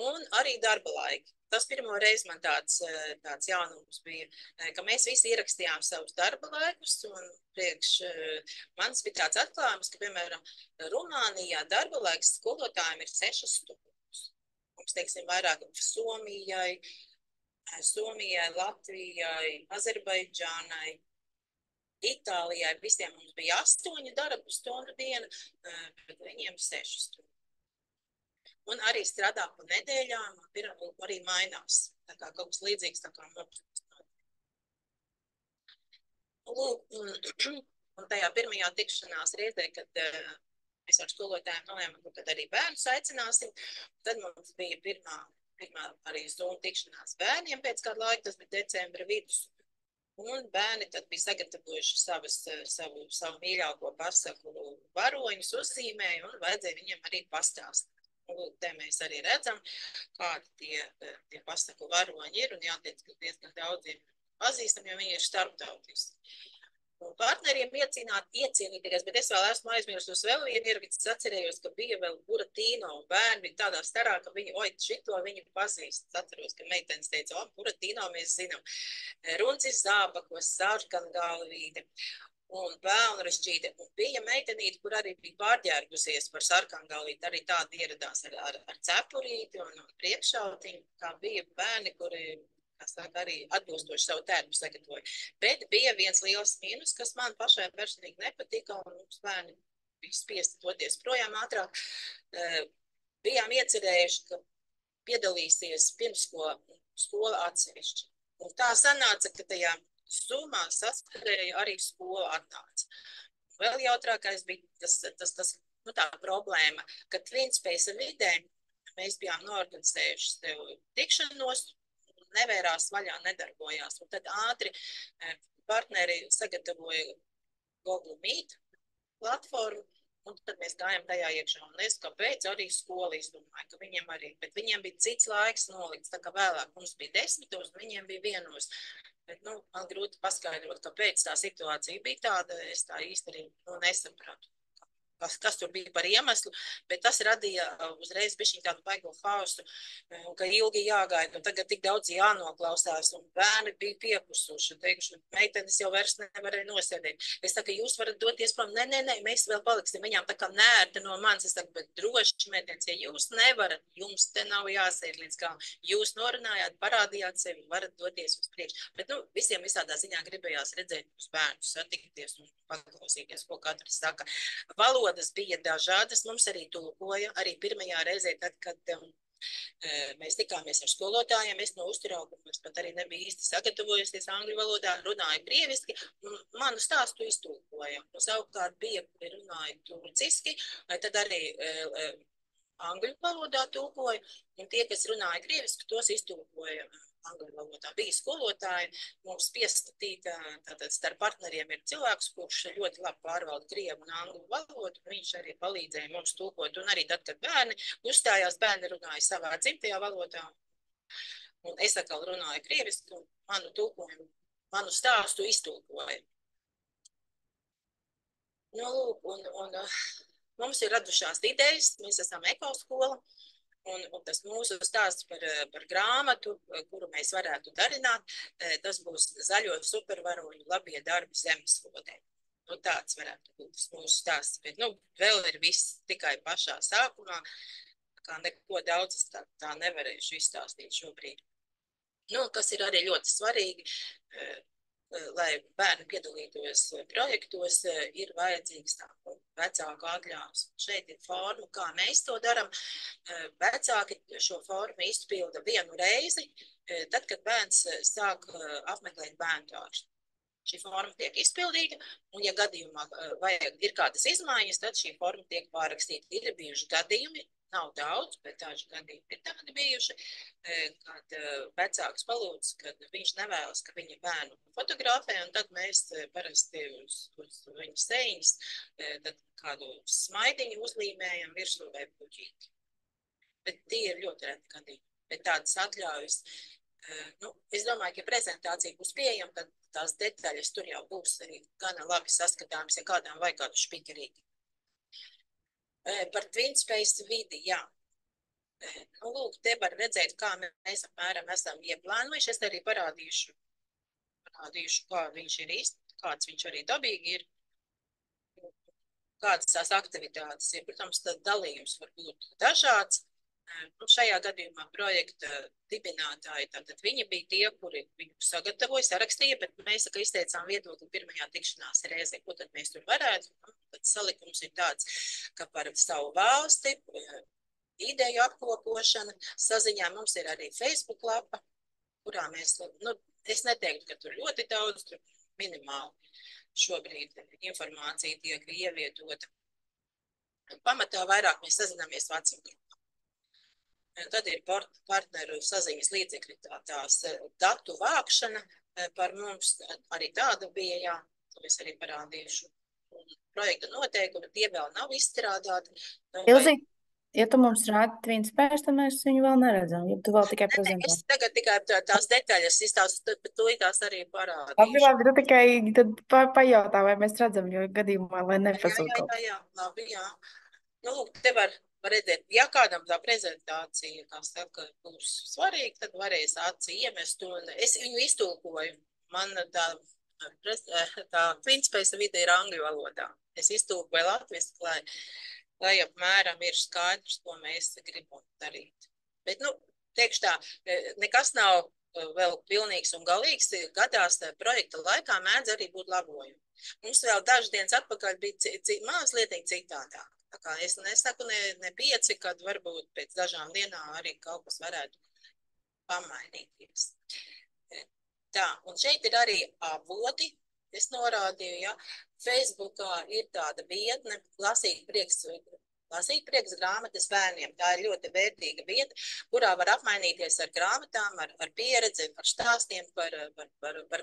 un arī darba laiki. Tas pirmo reizi man tāds jaunums bija, ka mēs visi ierakstījām savus darba laikus, un priekš manis bija tāds atklājums, ka, piemēram, Rumānijā darba laiks skolotājiem ir 6 stundas. Mums, teiksim, vairāk Somijai, Latvijai, Azerbaidžānai, Itālijai visiem mums bija 8 darba stundu diena, bet viņiem 6 stundu. Un arī strādā pa nedēļām, arī mainās. Tā kā kaut kas līdzīgs, tā kā mums. Un tajā pirmajā tikšanās reizē, kad mēs ar skolotājiem nolēmām, kad arī bērnus aicināsim, tad mums bija pirmā arī Zoom tikšanās bērniem pēc kādu laiku, tas bija decembra vidus. Un bērni tad bija sagatavojuši savu mīļāko pasaku varoņus, uzzīmēju, un vajadzēja viņiem arī pastāstīt. Un te mēs arī redzam, kādi tie pasaku varoņi ir, un jāteic, ka diezgan daudz ir pazīstami, jo viņi ir starptautiski. Un partneriem iecienīties, bet es vēl esmu aizmirsus vēl vienu ierakstu, atcerējos, ka bija vēl Buratino, un bērni bija tādā starā, ka šito viņu pazīst. Atceros, ka meitenes teica, Buratino mēs zinām. Runcis zābakos, sarkangalvīte un pelnrašķīte. Un bija meitenīte, kur arī bija pārģērbusies par sarkangalvīti, arī tādi ieradās ar cepurīti un priekšautiņu, kā bija bērni, kuri arī atbilstoši savu tērpu sagatavoja. Bet bija viens liels mīnus, kas man pašai personīgi nepatika, un mums bērni bija spiesti doties projām ātrāk. Bijām iecerējuši, ka piedalīsies pirmskola atsevišķi. Un tā sanāca, ka tajā Zoomā saskarēja arī skola atnāca. Vēl jautrākais bija tā problēma, ka Twinspace vidē mēs bijām norganizējuši tikšanos, nevērās vaļā, nedarbojās. Un tad ātri partneri sagatavoja Google Meet platformu, un tad mēs gājām tajā iekšā. Un es kāpēc arī skolu izdomāju, ka viņiem arī, bet viņiem bija cits laiks nolikts, tā kā vēlāk mums bija 10, un viņiem bija 1. Bet, man grūti paskaidrot, kāpēc tā situācija bija tāda, es tā īsti arī nesapratu. kas tur bija par iemeslu, bet tas radīja uzreiz bišķiņ tādu baigo hausu, ka ilgi jāgaida, un tagad tik daudz jānoklausās, un bērni bija piekusuši, teikuši, meitenes jau vairs nevarēja nosēdēt. Es saku, jūs varat doties prom, nē, mēs vēl paliksim, viņām tā kā nērti no manis, es saku, bet droši, meitenes, ja jūs nevarat, jums te nav jāsēd līdz kā, jūs norunājāt, parādījāt sevi, varat doties uz priekšu, bet, visiem visādā ziņā gribējās redzēt uz bērnus, satikties un paklausīties, ko katrs saka. Valodas bija dažādas, mums arī tulkoja, arī pirmajā reizē, tad, kad mēs tikāmies ar skolotājiem, es no uztraukuma pat arī nebija īsti sagatavojusies angļu valodā, runāju krieviski, un manu stāstu iztulkoja. Un savukārt bija, kuri runāja turciski, tad arī angļu valodā tulkoja, un tie, kas runāja krieviski, tos iztulkoja angļu valodā. Bija skolotāji, mums pieskatīta, tātad starp partneriem ir cilvēks, kurš ļoti labi pārvalda krievu un angļu valodu, un viņš arī palīdzēja mums tulkot, un arī tad, kad bērni uzstājās, bērni runāja savā dzimtajā valodā, un es atkal runāju krieviski, un manu tulkojumu, manu stāstu iztulkoju. Lūk, un mums ir radušās idejas, mēs esam ekoskola, un tas mūsu stāsts par grāmatu, kuru mēs varētu darināt, tas būs zaļo supervaroņu labie darbi zemeslodē. Tāds varētu būt tas mūsu stāsts, bet, vēl ir viss tikai pašā sākumā, kā neko daudz es tā nevarēšu izstāstīt šobrīd. Kas ir arī ļoti svarīgi, lai bērni piedalītos projektos, ir vajadzīgs vecāku atļaus. Šeit ir forma, kā mēs to daram. Vecāki šo formu izpilda vienu reizi, tad, kad bērns sāk apmeklēt bērndārzu. Šī forma tiek izpildīta, un ja gadījumā ir kādas izmaiņas, tad šī forma tiek pārrakstīta. Ir bijuši gadījumi, nav daudz, bet daži gadījumi ir tādi bijuši, kad vecāks palūdz, kad viņš nevēlas, ka viņa bērnu fotografē, un tad mēs parasti uz viņa sejas tad kādu smaidiņu uzlīmējam virsū vai puķīti. Bet tie ir ļoti reti gadījumi. Bet tādas atļaujas, es domāju, ka prezentācija būs pieejama, tad tās detaļas tur jau būs arī gana labi saskatāmas, ja kādām vajag kādu špikerīti. Par TwinSpace vidi, jā. Lūk, te var redzēt, kā mēs apmēram esam ieplānojuši. Es arī parādīšu, kā viņš ir īsti, kāds viņš arī dabīgi ir, kādas tās aktivitātes ir. Protams, tad dalījums var būt dažāds. Šajā gadījumā projekta dibinātāji, tātad viņi bija tie, kuri viņu sagatavoja, sarakstīja, bet mēs izteicām viedokli pirmajā tikšanās reizē, ko tad mēs tur varētu. Tad salikums ir tāds, ka par savu valsti, ideju apkopošana, saziņā mums ir arī Facebook lapa, kurā mēs, es neteiktu, ka tur ļoti daudz, tur minimāli šobrīd informācija tiek ievietota. Pamatā vairāk mēs sazināmies WhatsApp grupā. Tad ir partneru saziņas līdzekļi, tās datu vākšana par mums, arī tāda bija, jā, to es arī parādīšu. Projekta noteikumi, tie vēl nav izstrādāti. Ilzi, ja tu mums rādi TwinSpace, tad mēs viņu vēl neredzam, ja tu vēl tikai prezentē. Es tagad tikai tās detaļas izstāstu, bet tu tās arī parādīšu. Labi, tu tikai tad pajautā, vai mēs redzam, jo gadījumā, lai nepazūd kaut. Jā, labi, jā. Lūk, te var redzēt, ja kādam tā prezentācija, kā saka, būs svarīga, tad varēs aci iemest, un es viņu iztulkoju. Man tā TwinSpace vide ir angļu valodā. Es iztulkoju latviski, lai apmēram ir skaidrs, ko mēs gribam darīt. Bet, teikšu tā, nekas nav vēl pilnīgs un galīgs. Gadās projekta laikā mēdz arī būt labojumi. Mums vēl dažas dienas atpakaļ bija mazliet citādāk. Tā kā es nesaku ne 5, kad varbūt pēc dažām dienām arī kaut kas varētu pamainīties. Tā, un šeit ir arī avoti, es norādīju, ja, Facebookā ir tāda vietne, lasīt prieks grāmatas bērniem. Tā ir ļoti vērtīga vieta, kurā var apmainīties ar grāmatām, ar pieredzi, par stāstiem, par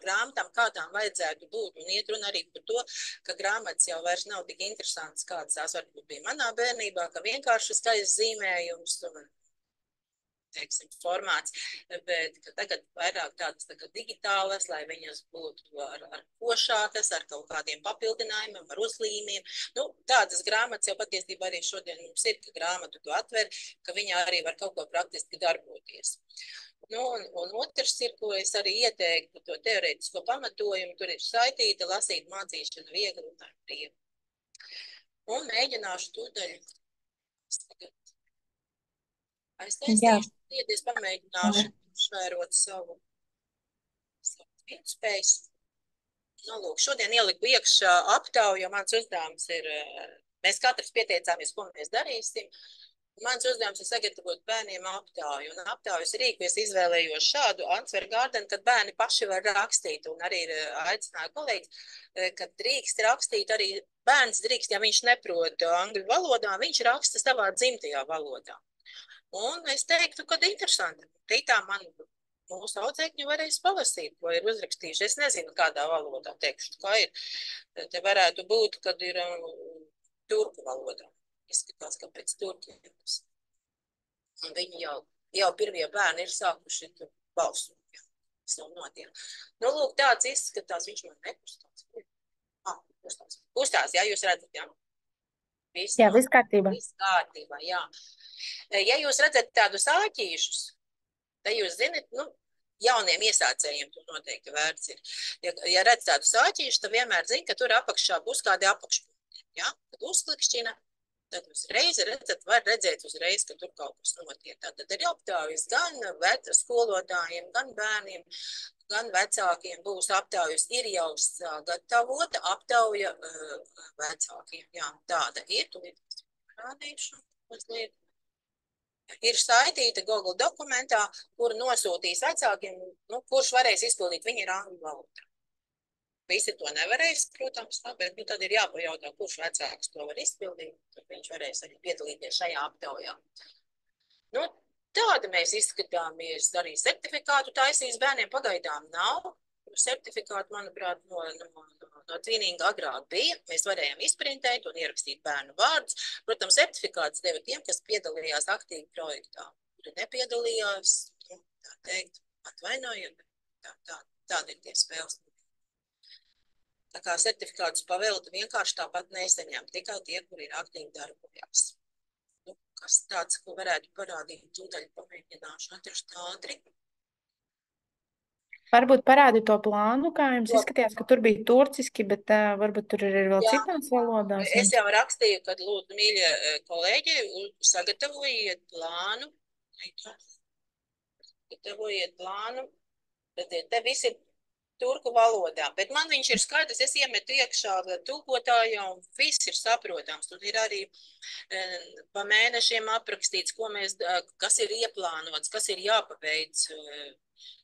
grāmatām, kādām vajadzētu būt. Un iet runa arī par to, ka grāmatas jau vairs nav tik interesantas, kādas tās varbūt bija manā bērnībā, ka vienkārši skaists zīmējums teiksim, formāts, bet tagad vairāk tādas digitālas, lai viņas būtu ar košākas, ar kaut kādiem papildinājumiem, ar uzlīmiem. Nu, tādas grāmatas jau patiesībā arī šodien mums ir, ka grāmatu tu atver, ka viņa arī var kaut ko praktiski darboties. Nu, un otrs ir, ko es arī ieteiktu, to teorētisko pamatojumu, tur ir saitīta, lasīt, mācīšana viegli un ar prieku. Un mēģināšu tūdaļ aiztaisīšu, es pamēģināšu švērot savu spējas. Nu, lūk, šodien ieliku iekšā aptauju, jo mans uzdevums ir, mēs katrs pieteicāmies, ko mēs darīsim. Mans uzdevums ir sagatavot bērniem aptauju, un aptaujas rīku es izvēlējos šādu Ansveru Gārdenu, kad bērni paši var rakstīt, un arī aicināju kolēģis, kad drīkst rakstīt, arī bērns drīkst, ja viņš neprot angļu valodā, viņš raksta savā dzimtajā valodā. Un es teiktu, ka interesanti. Rītā man mūsu audzēkņi varēs palasīt, ko ir uzrakstījuši. Es nezinu, kādā valodā teikšu, kā ir. Te varētu būt, kad ir turku valodā. Izskatās, ka pēc turkiem. Un viņi jau pirmie bērni ir sākuši balsot. Tas nav notiek. Nu, lūk, tāds izskatās, viņš man nekustās. Kustās, jā, jūs redzat, jā? Jā, viss kārtībā. Viss kārtībā, jā. Ja jūs redzat tādus āķīšus, tad jūs zinat, nu, jauniem iesācējiem tur noteikti vērts ir. Ja redz tādus āķīšus, tad vienmēr zina, ka tur apakšā būs kādi apakšpunkti. Ja? Kad uzklikšķina, tad uzreiz var redzēt uzreiz, ka tur kaut kas notiek. Tad ir aptaujas gan skolotājiem, gan bērniem, gan vecākiem būs aptaujas. Ir jau sagatavota aptauja vecākiem. Jā, tāda ir. Tu rādīšu mazliet. Ir saitīta Google dokumentā, kuru nosūtīs vecākiem, nu, kurš varēs izpildīt, viņi ir angļu valodā. Visi to nevarēs, protams, bet tad ir jāpajautā, kurš vecāks to var izpildīt, tad viņš varēs arī piedalīties šajā aptaujā. Nu, tāda mēs izskatāmies, arī certifikātu taisīs bērniem pagaidām nav. Certifikāti, manuprāt, no Twinninga agrāk bija. Mēs varējām izprintēt un ierakstīt bērnu vārdus. Protams, certifikāts deva tiem, kas piedalījās aktīvi projektā. Kuri nepiedalījās, nu, tā teikt, atvainojiet, tādi ir tie spēles. Tā kā certifikātus pavēlta vienkārši tāpat nesaņem, tikai tie, kuri ir aktīvi darbojās. Nu, kas tāds, ko varētu parādīt, tūdaļ pamēģināšu atrast ātri. Varbūt parādi to plānu, kā jums izskatījās, ka tur bija turciski, bet varbūt tur ir vēl citās valodās. Es jau rakstīju, kad lūdzu, mīļie kolēģi, sagatavojiet plānu. Bet te visi ir turku valodā, bet man viņš ir skaidrs, es iemetu iekšā tulkotājā un viss ir saprotams. Tur ir arī pa mēnešiem aprakstīts, kas ir ieplānots, kas ir jāpaveic.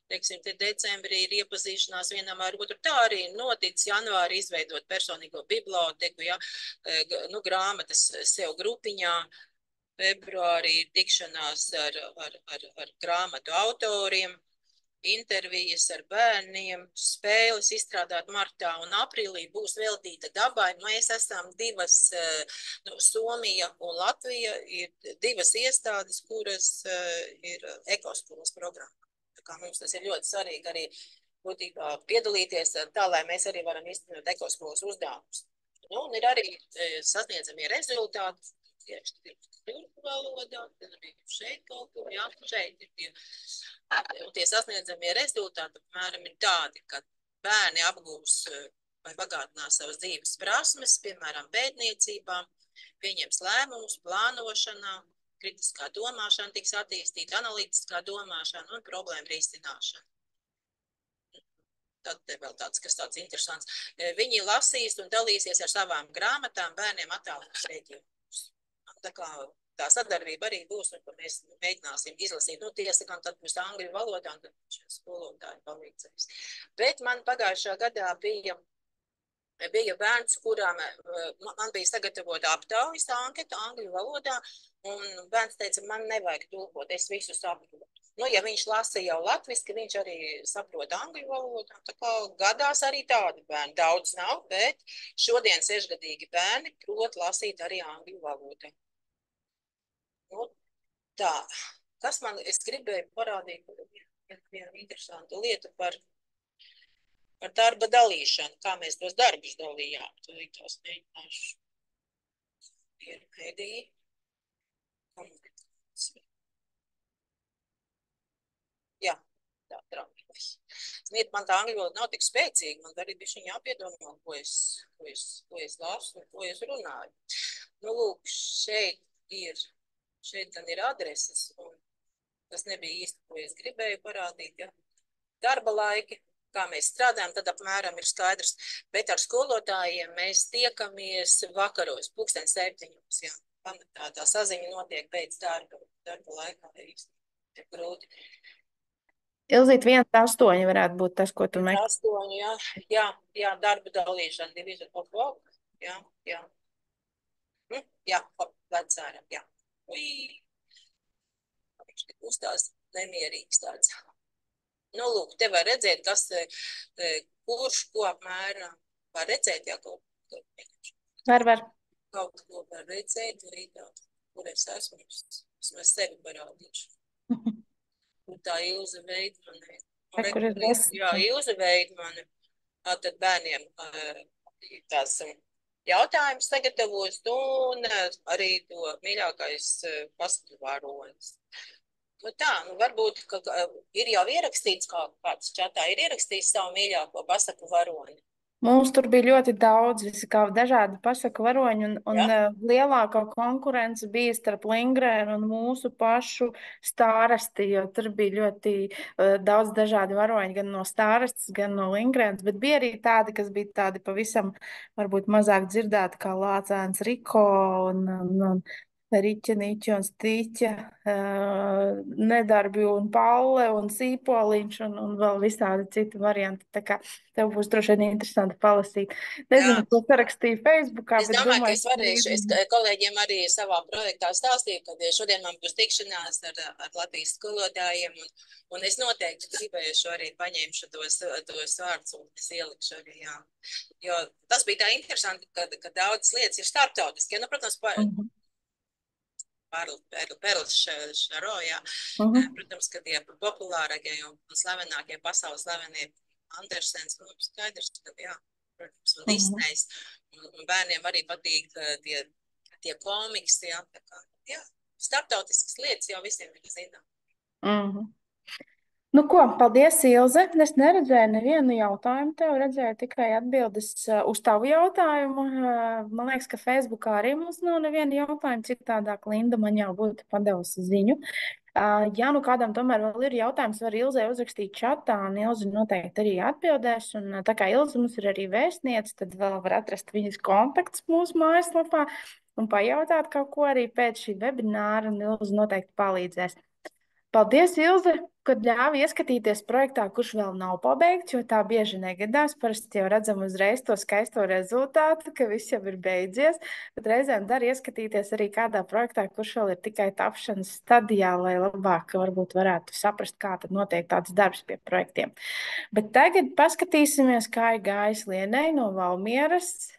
Teiksim, te decembrī ir iepazīšanās vienam ar otru. Tā arī noticis janvāri izveidot personīgo biblioteku, ja, nu, grāmatas sev grupiņā. Februārī ir tikšanās ar grāmatu autoriem, intervijas ar bērniem, spēles izstrādāt martā un aprīlī būs veltīta dabai. Mēs esam divas, Somija un Latvija, ir divas iestādes, kuras ir ekoskolas programma. Kā mums tas ir ļoti svarīgi arī būtībā piedalīties tā, lai mēs arī varam iztenot ekoskolas uzdevumus. Nu, un ir arī sasniedzamie rezultāti, tieši turku valodā, tad arī šeit kaut kur, jā, šeit ir tie sasniedzamie rezultāti, apmēram ir tādi, ka bērni apgūs vai bagātinās savas dzīves prasmes, piemēram, pētniecībā, pieņems lēmumus, plānošanā, kritiskā domāšana tiks attīstīta, analītiskā domāšana un problēma risināšana. Tad vēl kas tāds interesants. Viņi lasīs un dalīsies ar savām grāmatām bērniem attālināts reģionos. Tā sadarbība arī būs, un mēs mēģināsim izlasīt. Nu, tiesa, gan tad būs angļu valodā, un tad šie skolotāji palīdzēs. Bet man pagājušā gadā bija bērns, kurām man bija sagatavota aptaujas anketa angļu valodā, un bērns teica, man nevajag tulkot, es visu saprotu. Nu, ja viņš lasa jau latviski, viņš arī saprot angļu valodā, tā kā gadās arī tādi bērni. Daudz nav, bet šodien 6-gadīgi bērni prot lasīt arī angļu valodā. Nu, tā, Es gribēju parādīt vienu interesantu lietu par darba dalīšanu, kā mēs tos darbus dalījām. Tad tās mēģināšu pierādīt. Jā, tā traumas. Ziniet, man tā angļu valoda nav tik spēcīga, man arī bija viņa jāpiedomā, ko es lasu un ko es runāju. Nu, lūk, šeit gan ir adreses, un tas nebija īsti, ko es gribēju parādīt, ja. Darba laiki, kā mēs strādājam, tad apmēram ir skaidrs, bet ar skolotājiem mēs tiekamies vakaros, 7:00, jā. Tā saziņa notiek pēc darba laikā, ir grūti. Ilzīt, 1:08 varētu būt tas, ko tu meklē. 8, jā, darba dalīšana, division of work, jā. Jā, vecāram, jā. Viņš tik uzstās nemierīgs tāds. Nu, lūk, te var redzēt, kurš ko apmēram var redzēt, jā, Var. Kaut ko var redzēt, arī tā, kur es esmu, es sevi parādīšu. Un tā Ilze Veidmane. Jā, Ilze Veidmane. Tad bērniem tās jautājums sagatavos, un arī to mīļākais pasaku varonis. Nu tā, varbūt, ka ir jau ierakstīts kāds čatā, ir ierakstījis savu mīļāko pasaku varoni. Mums tur bija ļoti daudz, kā dažādi pasaku varoņi, un lielākā konkurence bija starp Lingrēnu un mūsu pašu stārasti, jo tur bija ļoti daudz dažādi varoņi, gan no stārastas, gan no Lingrēnas, bet bija arī tādi, kas bija tādi pavisam varbūt mazāk dzirdēti, kā Lācēns Riko un Riķa, Niķa un Stīķa, Nedarbi un Paule un Sīpoliņš un vēl visādi citi varianti. Tā kā tev būs droši vien interesanti palasīt. Nezinu, ko sarakstīju Facebookā, bet domāju, ka es varēšu. Es kolēģiem arī savā projektā stāstīju, ka šodien man būs tikšanās ar Latvijas skolotājiem, un es noteikti gribēšu arī paņemšu tos vārdus un es ielikšu arī, jā. Jo tas bija tā interesanti, ka daudzas lietas ir starptautiski. Ja, nu, protams, Perls Šaro, jā. Protams, ka tie populārākie un slavenākie pasaules slavenie Andersens, skaidrs, ka jā, protams, un Disneys, un bērniem arī patīk tie komiksi, jā, tā kā, jā, starptautiskas lietas jau visiem ir zinām. Nu ko, paldies, Ilze. Es neredzēju nevienu jautājumu tev, redzēju tikai atbildes uz tavu jautājumu. Man liekas, ka Facebookā arī mums nav neviena jautājuma, citādāk Linda man jau būtu padevusi ziņu. Ja nu kādam tomēr vēl ir jautājums, var Ilzei uzrakstīt čatā, un Ilze noteikti arī atbildēs. Un tā kā Ilze mums ir arī vēstniece, tad vēl var atrast viņas kontakts mūsu mājaslapā un pajautāt kaut ko arī pēc šī webināra, un Ilze noteikti palīdzēs. Paldies, Ilze, kad ļāvi ieskatīties projektā, kurš vēl nav pabeigts, jo tā bieži negadās. Parasti jau redzam uzreiz to skaisto rezultātu, ka viss jau ir beidzies, bet reizēm dar ieskatīties arī kādā projektā, kurš vēl ir tikai tapšanas stadijā, lai labāk varbūt varētu saprast, kā tad notiek tāds darbs pie projektiem. Bet tagad paskatīsimies, kā ir gājis Lienai no Valmieras,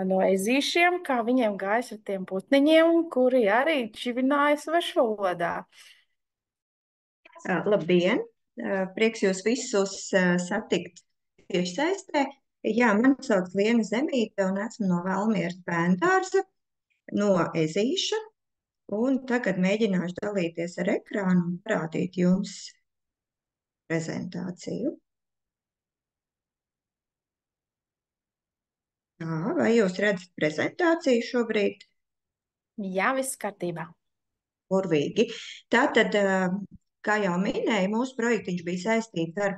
no Ezīšiem, kā viņiem gājis ar tiem putniņiem, kuri arī čivināja svešvalodā. Labdien! Prieks jūs visus satikt tiešsaistē. Jā, mani sauc Liena Zemīte un esmu no Valmieras bērndārza, no Ezīša. Un tagad mēģināšu dalīties ar ekrānu un parādīt jums prezentāciju. Jā, vai jūs redzat prezentāciju šobrīd? Jā, viss kārtībā. Burvīgi. Tātad, kā jau minēju, mūsu projektiņš bija saistīts ar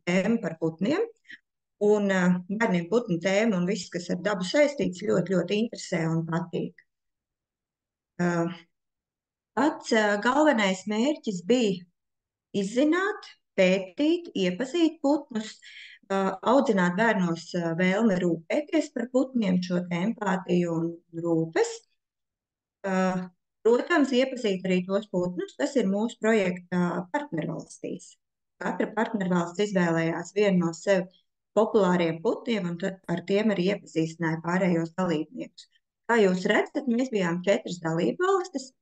tēmu par putniem, un bērniem putnu tēma un viss, kas ar dabu saistīts, ļoti, ļoti interesē un patīk. Pats galvenais mērķis bija izzināt, pētīt, iepazīt putnus, audzināt bērnos vēlmi rūpēties par putniem, šo empātiju un rūpes. Protams, iepazīt arī tos putnus, kas ir mūsu projekta partnervalstīs. Katra partnervalsts izvēlējās vienu no sev populāriem putniem, un ar tiem arī iepazīstināja pārējos dalībniekus. Kā jūs redzat, mēs bijām 4 dalībvalstis.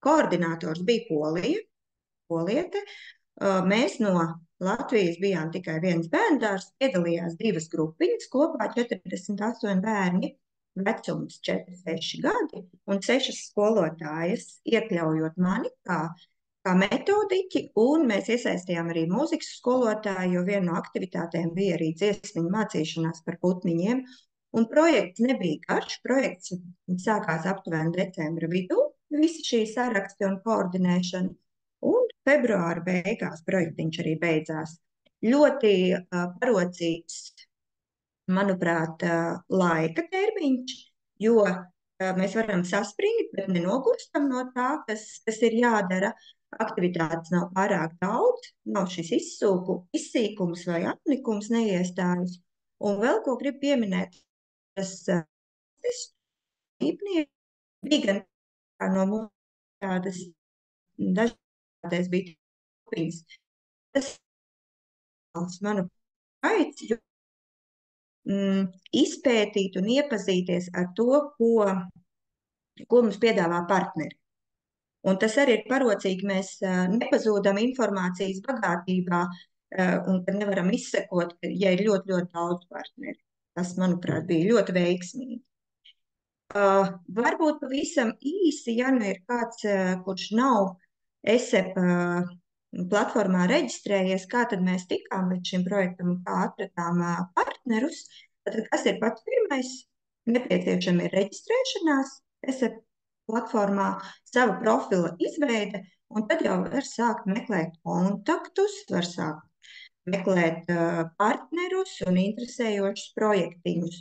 Koordinators bija Poliete. Mēs no Latvijas bijām tikai viens bērndārs, piedalījās 2 grupiņas, kopā 48 bērni, vecums 4-6 gadi un 6 skolotājas, iekļaujot mani kā metodiķi, un mēs iesaistījām arī mūzikas skolotāju, jo viena no aktivitātēm bija arī dziesmiņu mācīšanās par putniņiem. Un projekts nebija garš, projekts sākās aptuveni decembra vidū, visi šī saraksti un koordinēšana. Un februāra beigās projektiņš arī beidzās. Ļoti parocīgs, manuprāt, laika termiņš, jo mēs varam saspringt, bet nenogurstam no tā, kas ir jādara. Aktivitātes nav pārāk daudz, nav šis izsīkums vai apnikums neiestājas. Un vēl ko gribu pieminēt, tas īpnieki bija gan no mums tādas dažādas bija grupiņas. Tas, manuprāt, izpētīt un iepazīties ar to, ko mums piedāvā partneri. Un tas arī ir parocīgi, mēs nepazūdam informācijas bagātībā un kad nevaram izsekot, ja ir ļoti, ļoti daudz partneri. Tas, manuprāt, bija ļoti veiksmīgi. Varbūt pavisam īsi, ja nu ir kāds, kurš nav ESEP platformā reģistrējies, kā tad mēs tikām līdz šim projektam un kā atradām partnerus. Tad, kas ir pats pirmais? Nepieciešama ir reģistrēšanās ESEP platformā, sava profila izveide, un tad jau var sākt meklēt kontaktus, var sākt meklēt partnerus un interesējošus projektiņus.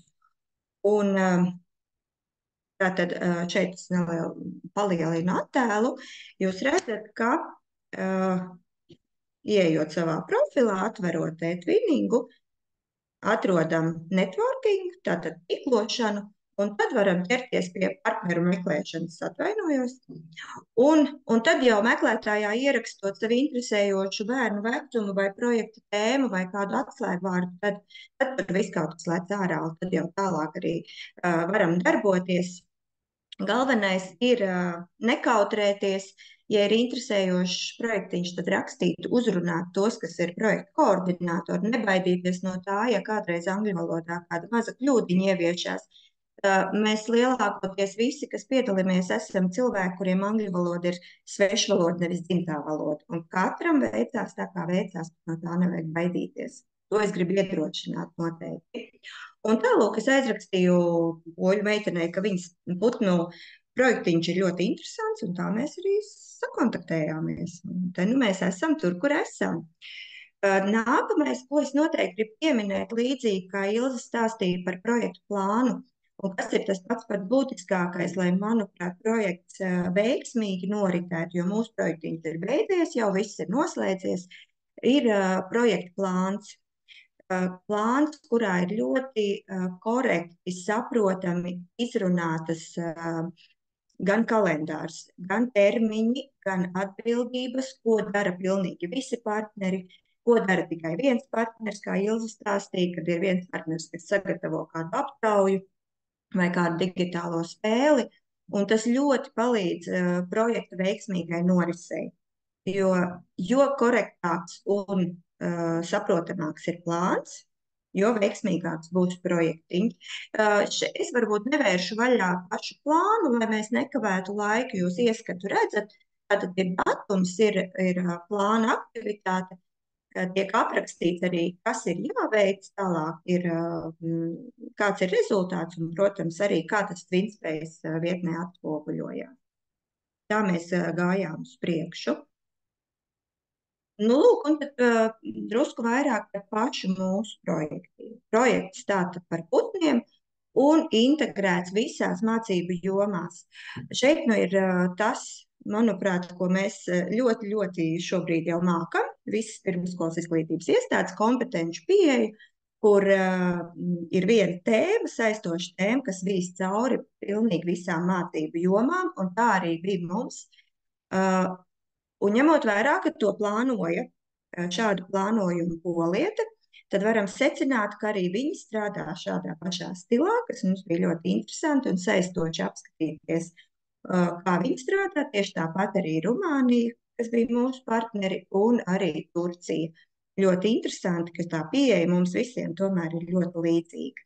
Un tātad šeit es palielinu attēlu. Jūs redzat, ka ieejot savā profilā, atverot e-twinningu, atrodam networking, tātad tīklošanu, un tad varam ķerties pie partneru meklēšanas, atvainojos. Un tad jau meklētājā ierakstot savu interesējošu bērnu vecumu vai projekta tēmu vai kādu atslēgvārdu, tad tur viss kaut kas lec ārā, un tad jau tālāk arī varam darboties. Galvenais ir nekautrēties, ja ir interesējošs projektiņš, tad rakstīt, uzrunāt tos, kas ir projekta koordinātori, nebaidīties no tā, ja kādreiz angļu valodā kāda maza kļūdiņa ieviešās. Mēs lielākoties visi, kas piedalāmies, esam cilvēki, kuriem angļu valoda ir svešvaloda, nevis dzimtā valoda. Un katram veicās tā, kā veicās, no tā nevajag baidīties. To es gribu iedrošināt noteikti. Un tālūk, es aizrakstīju poļu meitenei, ka viņas putnu projektiņš ir ļoti interesants, un tā mēs arī sakontaktējāmies. Un te nu mēs esam tur, kur esam. Nākamais, ko es noteikti gribu pieminēt, līdzīgi kā Ilze stāstīja par projektu plānu, un kas ir tas pats būtiskākais, lai, manuprāt, projekts veiksmīgi noritētu, jo mūsu projektiņš ir beidzies, jau viss ir noslēdzies, ir projekta plāns. Plāns, kurā ir ļoti korekti, saprotami izrunātas gan kalendārs, gan termiņi, gan atbildības, ko dara pilnīgi visi partneri, ko dara tikai viens partners, kā Ilze stāstīja, kad ir viens partners, kas sagatavo kādu aptauju vai kādu digitālo spēli, un tas ļoti palīdz projekta veiksmīgai norisei. Jo korektāks un saprotamāks ir plāns, jo veiksmīgāks būs projektiņš. Es varbūt nevēršu vaļā pašu plānu, lai mēs nekavētu laiku, jūs ieskatu redzat, tātad ir datums, ir plāna aktivitāte, tiek aprakstīts arī, kas ir jāveic, tālāk ir, kāds ir rezultāts un, protams, arī kā tas TwinSpace vietnē atspoguļojās. Tā mēs gājām uz priekšu. Nu, lūk, un tad drusku vairāk par pašu mūsu projektu. Projekts tātad par putniem un integrēts visās mācību jomās. Šeit nu ir tas, manuprāt, ko mēs ļoti, ļoti šobrīd jau mākam, visas pirmskolas izglītības iestādes kompetenci pieeju, kur ir viena tēma, saistoša tēma, kas vīs cauri pilnīgi visām mācību jomām, un tā arī bija mums. Un ņemot vērā, ka to plānoja šādu plānojumu Poliete, tad varam secināt, ka arī viņi strādā šādā pašā stilā, kas mums bija ļoti interesanti un saistoši apskatīties. kā viņi strādā, tieši tāpat arī Rumānija, kas bija mūsu partneri, un arī Turcija. Ļoti interesanti, ka tā pieeja mums visiem tomēr ir ļoti līdzīga.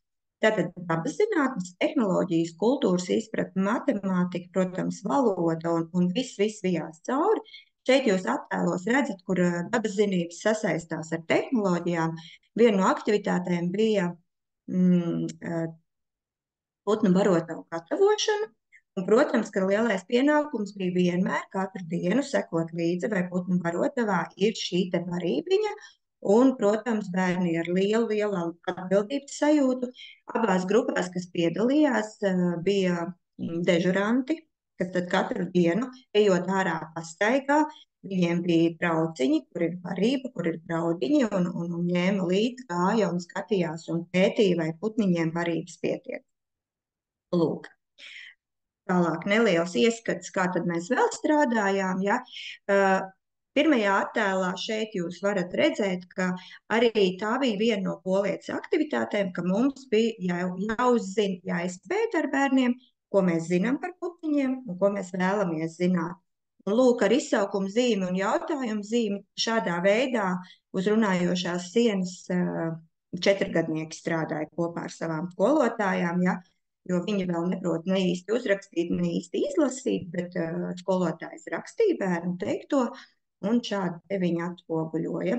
Tātad dabas zinātnes, tehnoloģijas, kultūras izpratne, matemātika, protams, valoda un viss vijās cauri. Šeit jūs attēlos redzat, kur dabas zinības sasaistās ar tehnoloģijām. Viena no aktivitātēm bija putnu barotavu gatavošana. Un, protams, ka lielais pienākums bija vienmēr katru dienu sekot līdzi, vai putnu barotavā ir šī te barībiņa. Un, protams, bērni ar lielu atbildības sajūtu. Abās grupās, kas piedalījās, bija dežuranti, kas tad katru dienu, ejot ārā pastaigā, viņiem bija trauciņi, kur ir barība, kur ir graudiņi, un ņēma līdzi, gāja un skatījās un pētīja, vai putniņiem barības pietiek. Lūk. Tālāk neliels ieskats, kā tad mēs vēl strādājām. Ja? Pirmajā attēlā šeit jūs varat redzēt, ka arī tā bija viena no polietes aktivitātēm, ka mums bija jāuzzina, jāizpēta ar bērniem, ko mēs zinām par putniņiem un ko mēs vēlamies zināt. Un lūk, ar izsaukumu zīmi un jautājumu zīmi šādā veidā uz runājošās sienas 4-gadnieki strādāja kopā ar savām skolotājām, ja? Jo viņi vēl neprot ne īsti uzrakstīt, ne īsti izlasīt, bet skolotājs rakstīja bērnu teikto, un šādi viņi atspoguļoja.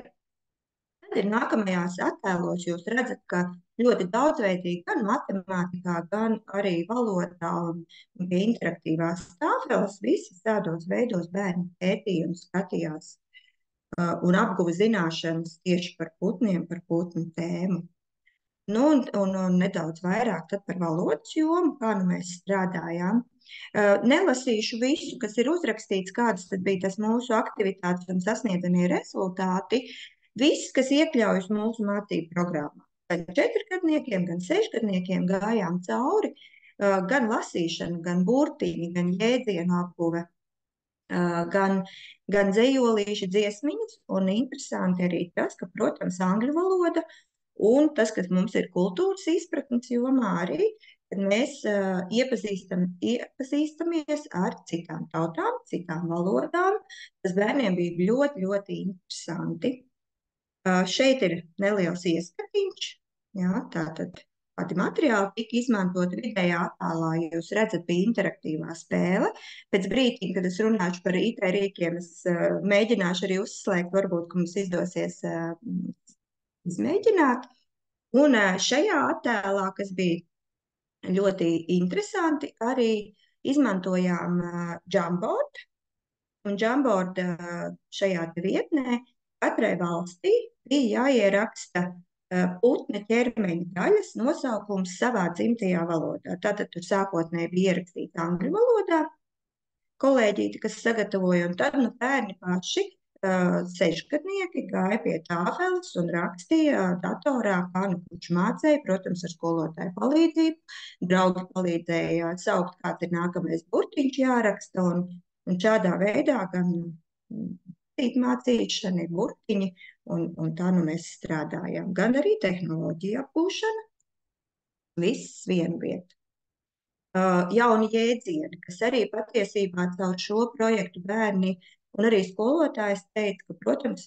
Tad ir nākamajās attēlos jūs redzat, ka ļoti daudzveidīgi gan matemātikā, gan arī valodā un pie interaktīvās tāfeles visas tādos veidos bērni pētīja un skatījās un apguva zināšanas tieši par putniem, par putnu tēmu. Nu, un nedaudz vairāk tad par valodas jomu, kā nu mēs strādājām. Nelasīšu visu, kas ir uzrakstīts, kādas tad bija tas mūsu aktivitātes un sasniedzamie rezultāti. Viss, kas iekļaujas mūsu mācību programmā. Gan 4-gadniekiem, gan 6-gadniekiem gājām cauri, gan lasīšana, gan burtiņi, gan jēdzienu apguve, gan dzejolīši, dziesmiņas, un interesanti arī tas, ka, protams, angļu valoda. Un tas, kas mums ir kultūras izpratnes jomā arī, kad mēs iepazīstamies ar citām tautām, citām valodām. Tas bērniem bija ļoti, ļoti interesanti. Šeit ir neliels ieskatiņš. Jā, tātad kādi materiāli tika izmantoti vidējā attēlā. Jūs redzat, bija interaktīvā spēle. Pēc brītiņa, kad es runāšu par IT rīkiem, es mēģināšu arī uzslēgt, varbūt, ka mums izdosies izmēģināt. Un šajā attēlā, kas bija ļoti interesanti, arī izmantojām Jamboard. Un Jamboard šajā vietnē katrai valstī bija jāieraksta putna ķermeņa daļas nosaukums savā dzimtajā valodā. Tātad tur sākotnēji bija ierakstīts angļu valodā, kolēģīti, kas sagatavoja, un tad bērni paši 6-gadnieki gāja pie tāfeles un rakstīja datorā, kā nu kurš mācēja, protams, ar skolotāju palīdzību. Draugi palīdzēja saukt, kāds ir nākamais burtiņš jāraksta, un šādā veidā gan mācīšana ir burtiņi, un tā nu mēs strādājām. Gan arī tehnoloģija apgūšana, viss vienu vietu. Jauni jēdzieni, kas arī patiesībā caur šo projektu bērni un arī skolotājs teica, ka, protams,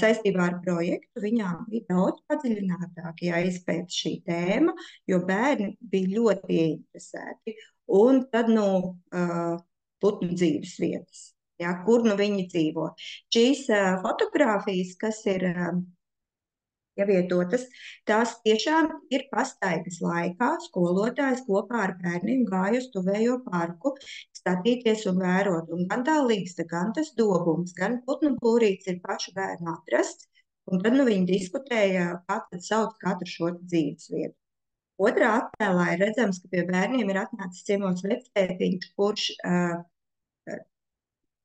saistībā ar projektu viņām bija daudz padziļinātāk jāizpēta šī tēma, jo bērni bija ļoti ieinteresēti. Un tad putnu dzīves vietas, ja, kur nu viņi dzīvo. Šīs fotogrāfijas, kas ir ievietotas, tās tiešām ir pastaigas laikā. Skolotājs kopā ar bērniem gāja uz tuvējo parku, skatīties un vērot. Un gan tā līgsta, gan tas dobums, gan putnu būrīts ir pašu bērnu atrasts. Un tad viņi diskutēja, kā tad sauc katru šo dzīves vietu. Otrā attēlā ir redzams, ka pie bērniem ir atnācis ciemos vectētiņš, kurš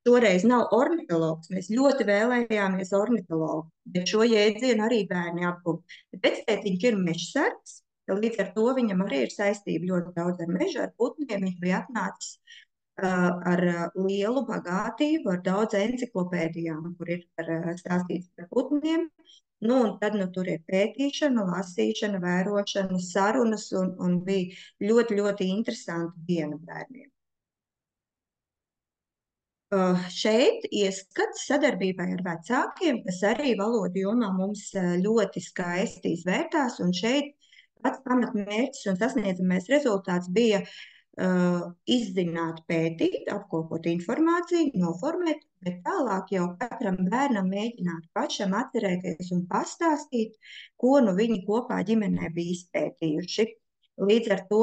toreiz nav ornitologs. Mēs ļoti vēlējāmies ornitologu, bet šo jēdzienu arī bērni apguva. Vectētiņš ir mežsargs, līdz ar to viņam arī ir saistība ļoti daudz ar mežu, ar putniem. Viņš bija atnācis ar lielu bagātību, ar daudz enciklopēdijām, kur ir stāstīts par putniem. Un tad tur ir pētīšana, lasīšana, vērošana, sarunas, un bija ļoti, ļoti interesanti diena bērniem. Šeit ieskats sadarbībai ar vecākiem, kas arī valodu jomā mums ļoti skaisti izvērtās, un šeit pats pamatmērķis un sasniedzamais rezultāts bija izzināt, pētīt, apkopot informāciju, noformēt, bet tālāk jau katram bērnam mēģināt pašam atcerēties un pastāstīt, ko nu viņi kopā ģimenē bija izpētījuši. Līdz ar to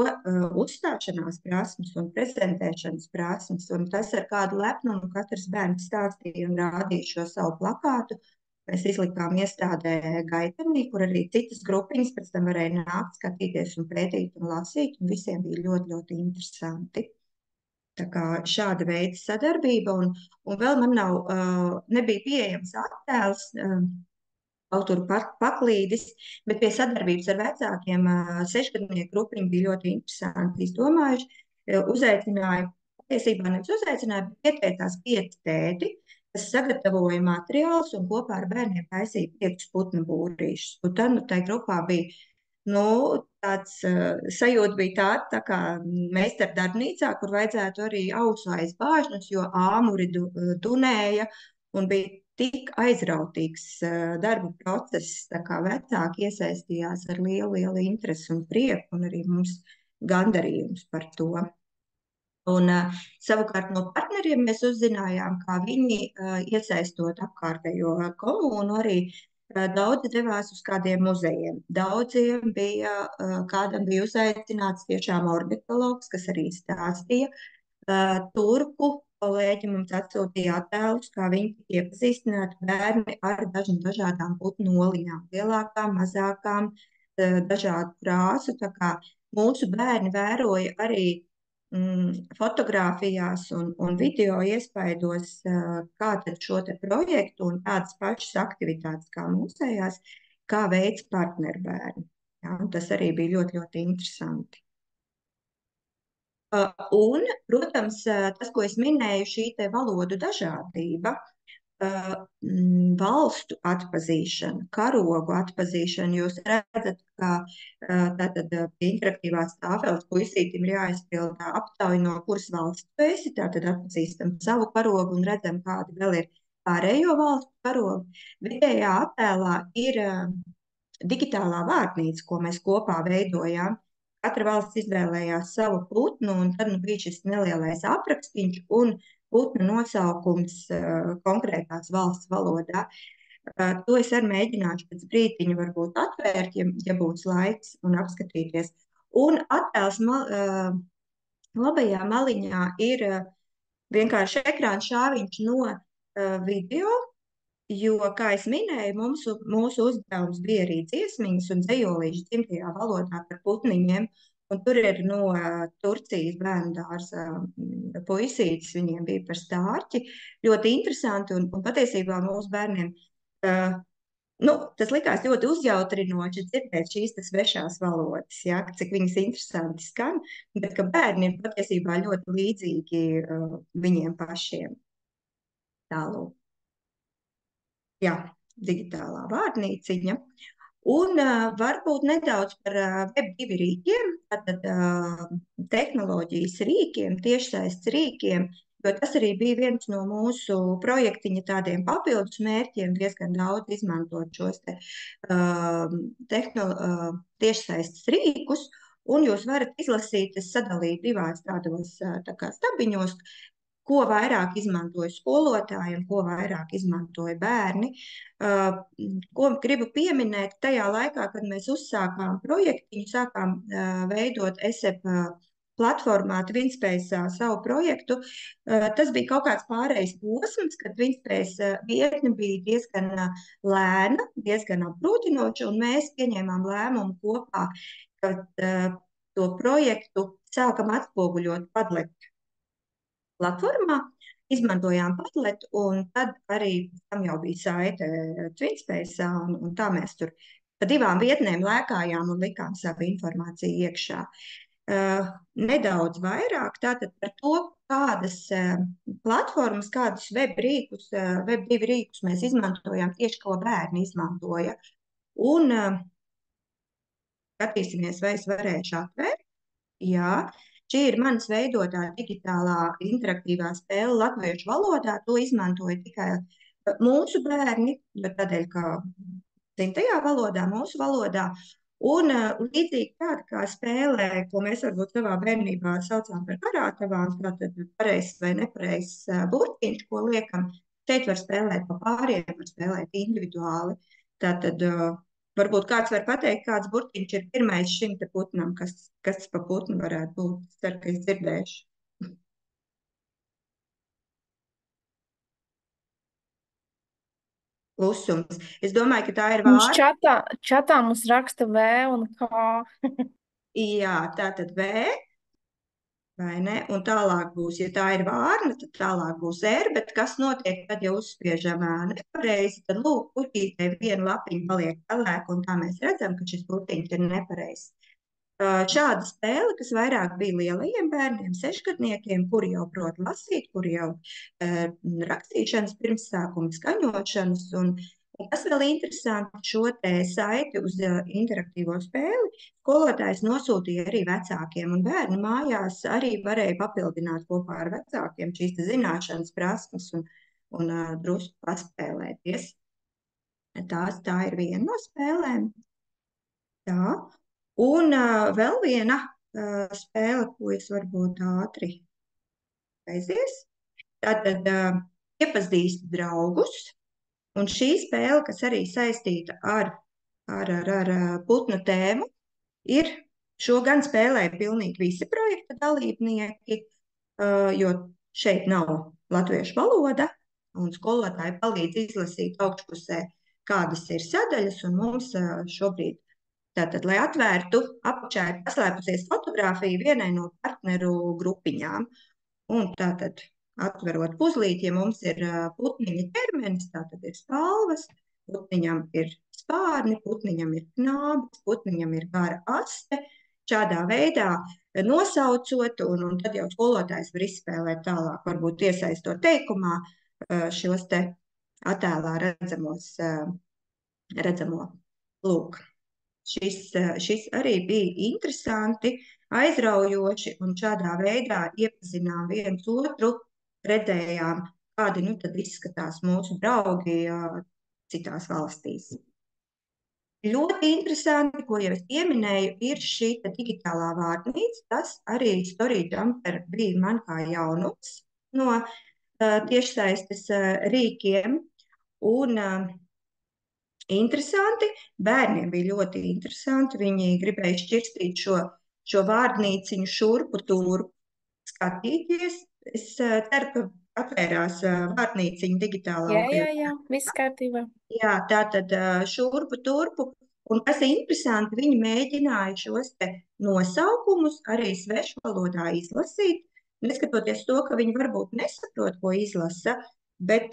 uzstāšanās prasmes un prezentēšanas prasmes, un tas ar kādu lepnumu katrs bērns stāstīja un rādīja šo savu plakātu. Mēs izlikām iestādē gaitenī, kur arī citas grupiņas pēc tam varēja nākt, skatīties un pētīt un lasīt, un visiem bija ļoti, ļoti interesanti. Tā kā šāda veida sadarbība, un vēl man nebija pieejams attēls, autora paklīdis, bet pie sadarbības ar vecākiem sešgadnieku grupiņu bija ļoti interesanti izdomājuši. Uzaicināju, patiesībā nevis uzaicināju, bet pieteicās 5 tēti, kas sagatavoja materiālus un kopā ar bērniem taisīja 5 putnu būrīšus. Un tad tai grupā bija, tāds sajūta bija tā kā meistardarbnīcā, kur vajadzētu arī ausu aizbāžņus, jo āmuri dunēja un bija tik aizrautīgs darba process, tā kā vecāki iesaistījās ar lielu, lielu interesi un prieku, un arī mums gandarījums par to. Un savukārt no partneriem mēs uzzinājām, kā viņi iesaistot apkārtējo komūnu arī daudzi devās uz kādiem muzejiem. Daudziem kādam bija uzaicināts tiešām ornitologs, kas arī stāstīja. Turku kolēģi mums atsūtīja attēlus, kā viņi tika iepazīstināti bērni ar dažādām putnu oliņām, lielākām, mazākām, dažādu krāsu. Tā kā mūsu bērni vēroja arī fotogrāfijās un video iespaidos, kā tad šo te projektu un tādas pašas aktivitātes kā mūsējās, kā veids partnerbērni. Ja, tas arī bija ļoti, ļoti interesanti. Un, protams, tas, ko es minēju, šī te valodu dažādība, valstu atpazīšana, karogu atpazīšana. Jūs redzat, ka tātad pie interaktīvās tāfeles puisītim ir jāizpilda aptauja, no kuras valsts tu esi, tātad atpazīstam savu karogu un redzam, kādi vēl ir pārējo valstu karogu. Vidējā attēlā ir digitālā vārtnīca, ko mēs kopā veidojām. Katra valsts izvēlējās savu putnu, un tad bija šis nelielais aprakstīns un putnu nosaukums konkrētās valsts valodā. To es arī mēģināšu pēc brītiņa varbūt atvērt, ja būs laiks, un apskatīties. Un attēls labajā maliņā ir vienkārši ekrāna šāviņš no video, jo, kā es minēju, mūsu uzdevums bija arī dziesmiņas un dzejolīši dzimtajā valodā par putniņiem, un tur ir no Turcijas bērnu dārza puisītis, viņiem bija par stārķi, ļoti interesanti, un patiesībā mūsu bērniem, tas likās ļoti uzjautrinoši dzirdēt šīs svešās valodas, ja, cik viņas interesanti skan, bet ka bērni ir patiesībā ļoti līdzīgi viņiem pašiem. Tālūk. Jā, digitālā vārnīciņa. Un varbūt nedaudz par Web2 rīkiem, tātad tehnoloģijas rīkiem, tiešsaistes rīkiem, jo tas arī bija viens no mūsu projektiņa tādiem papildus mērķiem, diezgan daudz izmantot šos tiešsaistes rīkus, un jūs varat izlasīt, es sadalīju divās tādos tā kā stabiņos, ko vairāk izmantoja skolotāji un ko vairāk izmantoja bērni. Ko gribu pieminēt, tajā laikā, kad mēs uzsākām projektiņu, sākām veidot ESEP platformā TwinSpace savu projektu, tas bija kaut kāds pārējais posms, kad TwinSpace vietne bija diezgan lēna, diezgan apgrūtinoša, un mēs pieņēmām lēmumu kopā, kad to projektu sākam atspoguļot Padlet platformā, izmantojām Padlet, un tad arī tam jau bija saite TwinSpace, un tā mēs tur pa divām vietnēm lēkājām un likām savu informāciju iekšā. Nedaudz vairāk tātad par to, kādas platformas, kādus Web2 rīkus mēs izmantojām, tieši ko bērni izmantoja. Un skatīsimies, vai es varēšu atvērt. Jā. Šī ir manas veidotā digitālā interaktīvā spēle latviešu valodā. To izmantoja tikai mūsu bērni, tādēļ, ka dzimtajā valodā, mūsu valodā. Un līdzīgi tāda kā spēlē, ko mēs varbūt savā bērnībā saucām par karātavām, tātad pareizs vai nepareizs burtiņš, ko liekam, šeit var spēlēt pa pāriem, var spēlēt individuāli. Tātad varbūt kāds var pateikt, kāds burtiņš ir pirmais šim te putnam, kas pa putnu varētu būt. Es ceru, ka es dzirdēšu. Klusums. Es domāju, ka tā ir Mums vārna. čatā mums raksta V un K. Jā, tātad V, vai ne? Un tālāk būs, ja tā ir vārna, tad tālāk būs R, bet kas notiek, tad, ja uzspiežam nepareizi, tad lūk, puķītei viena lapiņa paliek pelēka, un tā mēs redzam, ka šis burtiņš ir nepareizs. Šāda spēle, kas vairāk bija lielajiem bērniem, sešgadniekiem, kuri jau prot lasīt, kuri jau rakstīšanas pirmsākuma, skaņošanas, un kas vēl interesanti, šo te saiti uz interaktīvo spēli skolotājs nosūtīja arī vecākiem, un bērni mājās arī varēja papildināt kopā ar vecākiem šīs zināšanas, prasmes un drusku paspēlēties. Tā ir viena no spēlēm. Tā. Un vēl viena spēle, ko es varbūt ātri aizies. Tātad iepazīst draugus. Un šī spēle, kas arī saistīta ar putnu tēmu, ir šo gan spēlē pilnīgi visi projekta dalībnieki, jo šeit nav latviešu valoda, un skolotāji palīdz izlasīt augšpusē, kādas ir sadaļas, un mums šobrīd tātad, lai atvērtu, apakšā ir paslēpusies fotogrāfija vienai no partneru grupiņām. Un tātad, atverot puzlīti, ja mums ir putniņa ķermenis, tātad ir spalvas, putniņam ir spārni, putniņam ir knābis, putniņam ir gara aste. Šādā veidā nosaucot, un tad jau skolotājs var izspēlēt tālāk, varbūt iesaistot teikumā šos te attēlā redzamo lūk. Šis arī bija interesanti, aizraujoši, un šādā veidā iepazinām viens otru, redzējām, kādi tad izskatās mūsu draugi citās valstīs. Ļoti interesanti, ko jau es pieminēju, ir šī digitālā vārnīca. Tas arī StoryJumper bija man kā jaunums no tiešsaistes rīkiem, un interesanti, bērniem bija ļoti interesanti, viņi gribēja šķirstīt šo vārdnīciņu šurpu turpu, skatīties. Es ceru, ka atvērās vārdnīciņu digitālā. Jā, viss kārtībā. Jā, tātad šurpu turpu, un kas interesanti, viņi mēģināja šos te nosaukumus arī svešvalodā izlasīt, neskatoties to, ka viņi varbūt nesaprot, ko izlasa, bet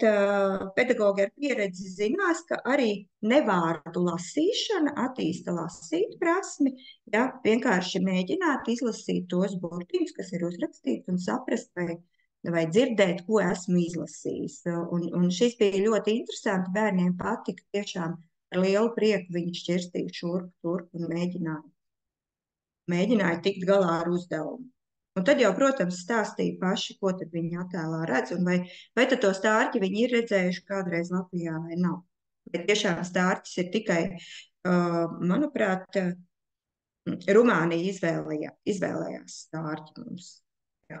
pedagogi ar pieredzi zinās, ka arī nevārdu lasīšana attīsta lasīt prasmi, ja vienkārši mēģināt izlasīt tos burtiņus, kas ir uzrakstīti, un saprast vai dzirdēt, ko esmu izlasījis. Un šis bija ļoti interesanti, bērniem patika, tiešām ar lielu prieku viņi šķirstīja šurp turp un mēģināja tikt galā ar uzdevumu. Un tad jau, protams, stāstīja paši, ko tad viņi attēlā redz, un vai tad to stārķi viņi ir redzējuši kādreiz Latvijā vai nav. Bet tiešām stārķis ir tikai, manuprāt, Rumānija izvēlējās stārķi mums. Jā.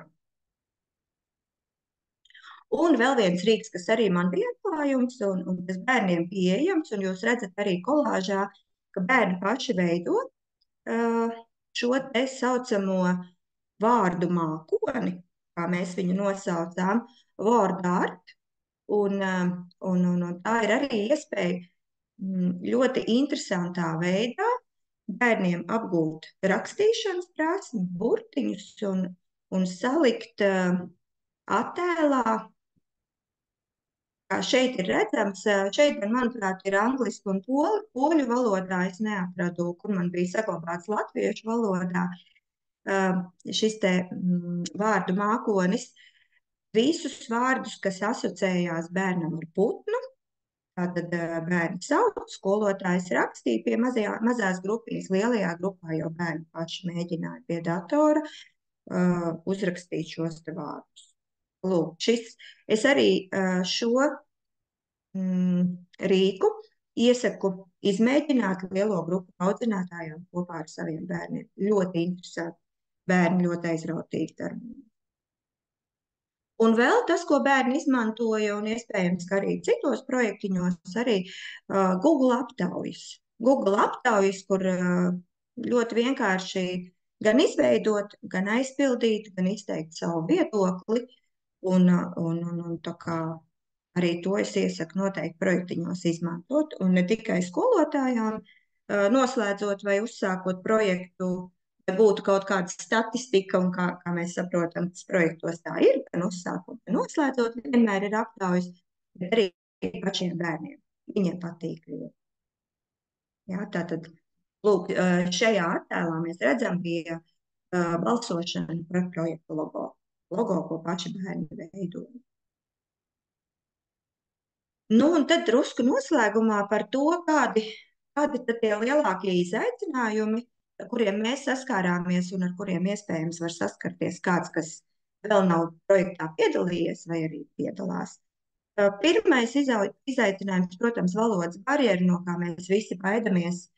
Un vēl viens rīks, kas arī man bija atklājums, un tas bērniem pieejams, un jūs redzat arī kolāžā, ka bērni paši veido šo te saucamo vārdu mākoni, kā mēs viņu nosaucām, word art, un tā ir arī iespēja ļoti interesantā veidā bērniem apgūt rakstīšanas prasmi, burtiņus un salikt attēlā. Kā šeit ir redzams, šeit, manuprāt, ir angliski un poļu valodā, es neatradu, kur man bija saglabāts latviešu valodā. Šis te vārdu mākonis, visus vārdus, kas asociējās bērnam ar putnu, tātad bērni sauc, skolotājs rakstīja pie mazās grupiņas, lielajā grupā jau bērni paši mēģināja pie datora, uzrakstīt šos te vārdus. Lūk, es arī šo rīku iesaku izmēģināt lielo grupu audzinātājiem kopā ar saviem bērniem. Ļoti interesanti. Bērni ļoti aizrautīgi darbā. Un vēl tas, ko bērni izmantoja, un iespējams, ka arī citos projektiņos, arī Google aptaujas. Google aptaujas, kur ļoti vienkārši gan izveidot, gan aizpildīt, gan izteikt savu viedokli. Un tā kā arī to es iesaku noteikti projektiņos izmantot. Un ne tikai skolotājām noslēdzot vai uzsākot projektu, vai būtu kaut kāda statistika, un kā mēs saprotam, tas projektos tā ir, gan uzsākot, gan noslēdzot, vienmēr ir aptaujas, bet arī pašiem bērniem. Viņiem patīk ļoti. Jā, tātad, lūk, šajā attēlā mēs redzam bija balsošana par projektu logo. Logo, ko paši bērni veidoja. Nu, un tad drusku noslēgumā par to, kādi tad tie lielākie izaicinājumi, ar kuriem mēs saskārāmies un ar kuriem iespējams var saskarties kāds, kas vēl nav projektā piedalījies vai arī piedalās. Pirmais izaicinājums, protams, valodas barjera, no kā mēs visi baidamies,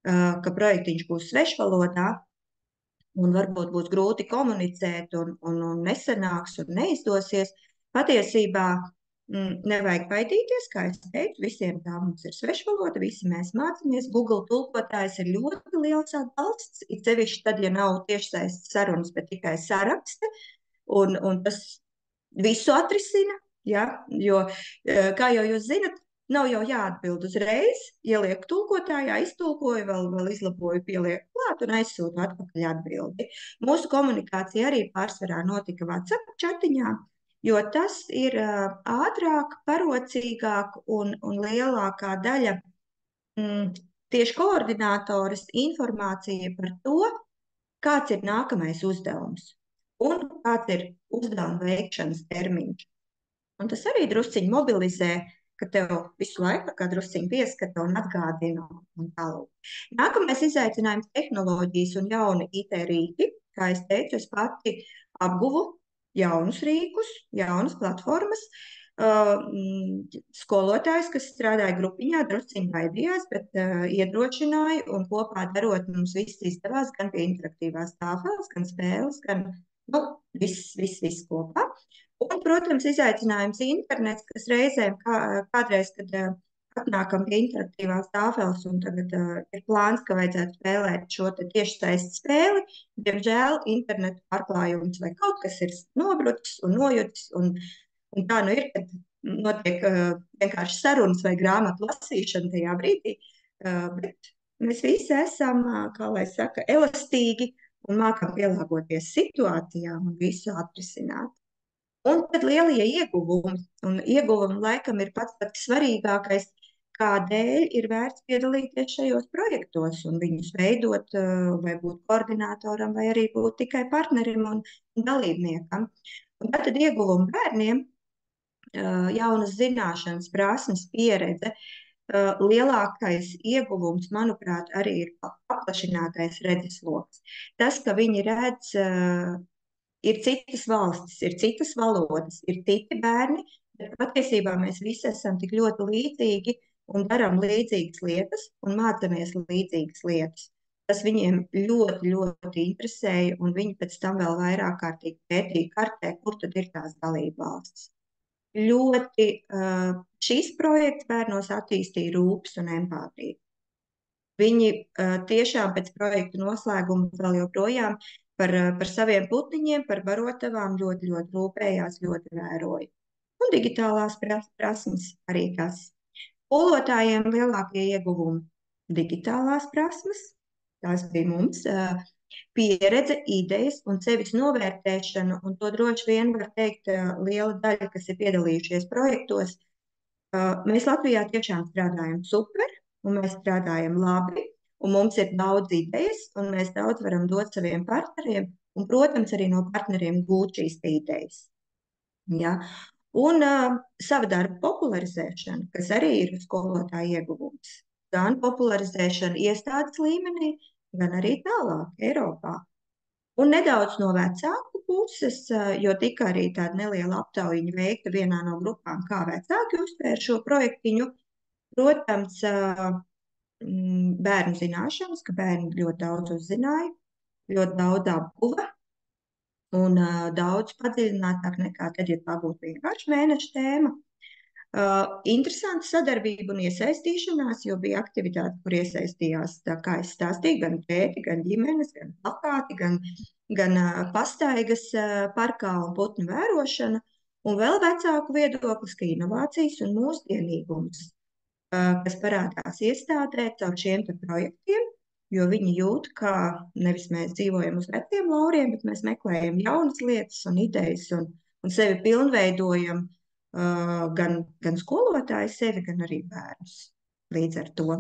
ka projektiņš būs svešvalodā un varbūt būs grūti komunicēt un nesanāks un neizdosies. Patiesībā nevajag baidīties, kā es teicu, visiem tā mums ir svešvaloda, visi mēs mācāmies. Google tulkotājs ir ļoti liels atbalsts, it sevišķi tad, ja nav tiešsaistes sarunas, bet tikai sarakste, un tas visu atrisina, ja? Jo, kā jau jūs zinat, nav jau jāatbild uzreiz, ieliek tulkotājā, iztulkoju, vēl izlaboju, pielieku klāt un aizsūtu atpakaļ atbildi. Mūsu komunikācija arī pārsvarā notika WhatsApp čatiņā, jo tas ir ātrāk, parocīgāk un lielākā daļa tieši koordinātoras informācija par to, kāds ir nākamais uzdevums un kāds ir uzdevuma veikšanas termiņš. Un tas arī drusciņi mobilizē, ka tev visu laiku kā drusciņi pieskata un atgādina un tālāk. Nākamais izaicinājums - tehnoloģijas un jauni IT rīki. Kā es teicu, es pati apguvu jaunus rīkus, jaunas platformas. Skolotājs, kas strādāja grupiņā, drusciņi baidījās, bet iedrošināja un kopā darot mums viss izdevās, gan pie interaktīvās tāfeles, gan spēles, gan viss kopā. Un, protams, izaicinājums internets, kas reizēm kādreiz, kad atnākam pie interaktīvās tāfeles un tagad ir plāns, ka vajadzētu spēlēt šo tiešsaistes spēli, diemžēl internetu pārklājums vai kaut kas ir nobrucis un nojutis, un tā nu ir, kad notiek vienkārši sarunas vai grāmatu lasīšana tajā brīdī, bet mēs visi esam, kā lai saka, elastīgi un mākam pielāgoties situācijām un visu atrisināt. Un tad lielie ieguvumi, un ieguvumi laikam ir pats svarīgākais, kādēļ ir vērts piedalīties šajos projektos un viņus veidot, vai būt koordinātoram, vai arī būt tikai partnerim un dalībniekam. Un tad ieguvumi bērniem, jaunas zināšanas, prasmes, pieredze. Lielākais ieguvums, manuprāt, arī ir paplašinātais redzesloks. Tas, ka viņi redz, ir citas valstis, ir citas valodas, ir citi bērni, bet patiesībā mēs visi esam tik ļoti līdzīgi un darām līdzīgas lietas un mācāmies līdzīgas lietas. Tas viņiem ļoti, ļoti interesēja, un viņi pēc tam vēl vairāk kārtīgi pētīja kartē, kur tad ir tās dalība valstis. Ļoti šis projekts bērnos attīstīja rūpes un empātiju. Viņi tiešām pēc projekta noslēguma vēl joprojām par saviem putniņiem, par barotavām ļoti, ļoti rūpējās, ļoti vēroja. Un digitālās prasmes arī tas. Skolotājiem lielākie ieguvumi - digitālās prasmes, tās bija mums, pieredze, idejas un sevis novērtēšana, un to droši vien var teikt liela daļa, kas ir piedalījušies projektos. Mēs Latvijā tiešām strādājam super, un mēs strādājam labi, un mums ir daudz idejas, un mēs daudz varam dot saviem partneriem, un, protams, arī no partneriem gūt šīs idejas. Ja? Un sava darba popularizēšana, kas arī ir skolotāja ieguvums. Gan popularizēšana iestādes līmenī, gan arī tālāk Eiropā. Un nedaudz no vecāku puses, jo tika arī tāda neliela aptaujiņa veikta vienā no grupām, kā vecāki uztvēra šo projektiņu. Protams, bērnu zināšanas, ka bērni ļoti daudz uzzināja, ļoti daudz apguva un daudz padziļinātāk nekā tad, ja tā būtu vienkārši mēneša tēma. Interesanta sadarbība un iesaistīšanās, jo bija aktivitāte, kur iesaistījās, tā kā es stāstīju, gan tēti, gan ģimenes, gan plakāti, gan pastaigas parkā un putnu vērošana, un vēl vecāku viedoklis, ka inovācijas un mūsdienīgums, kas parādās iestādē caur šiem te projektiem, jo viņi jūt, ka nevis mēs dzīvojam uz veciem lauriem, bet mēs meklējam jaunas lietas un idejas un sevi pilnveidojam, gan skolotāji sevi, gan arī bērnus līdz ar to.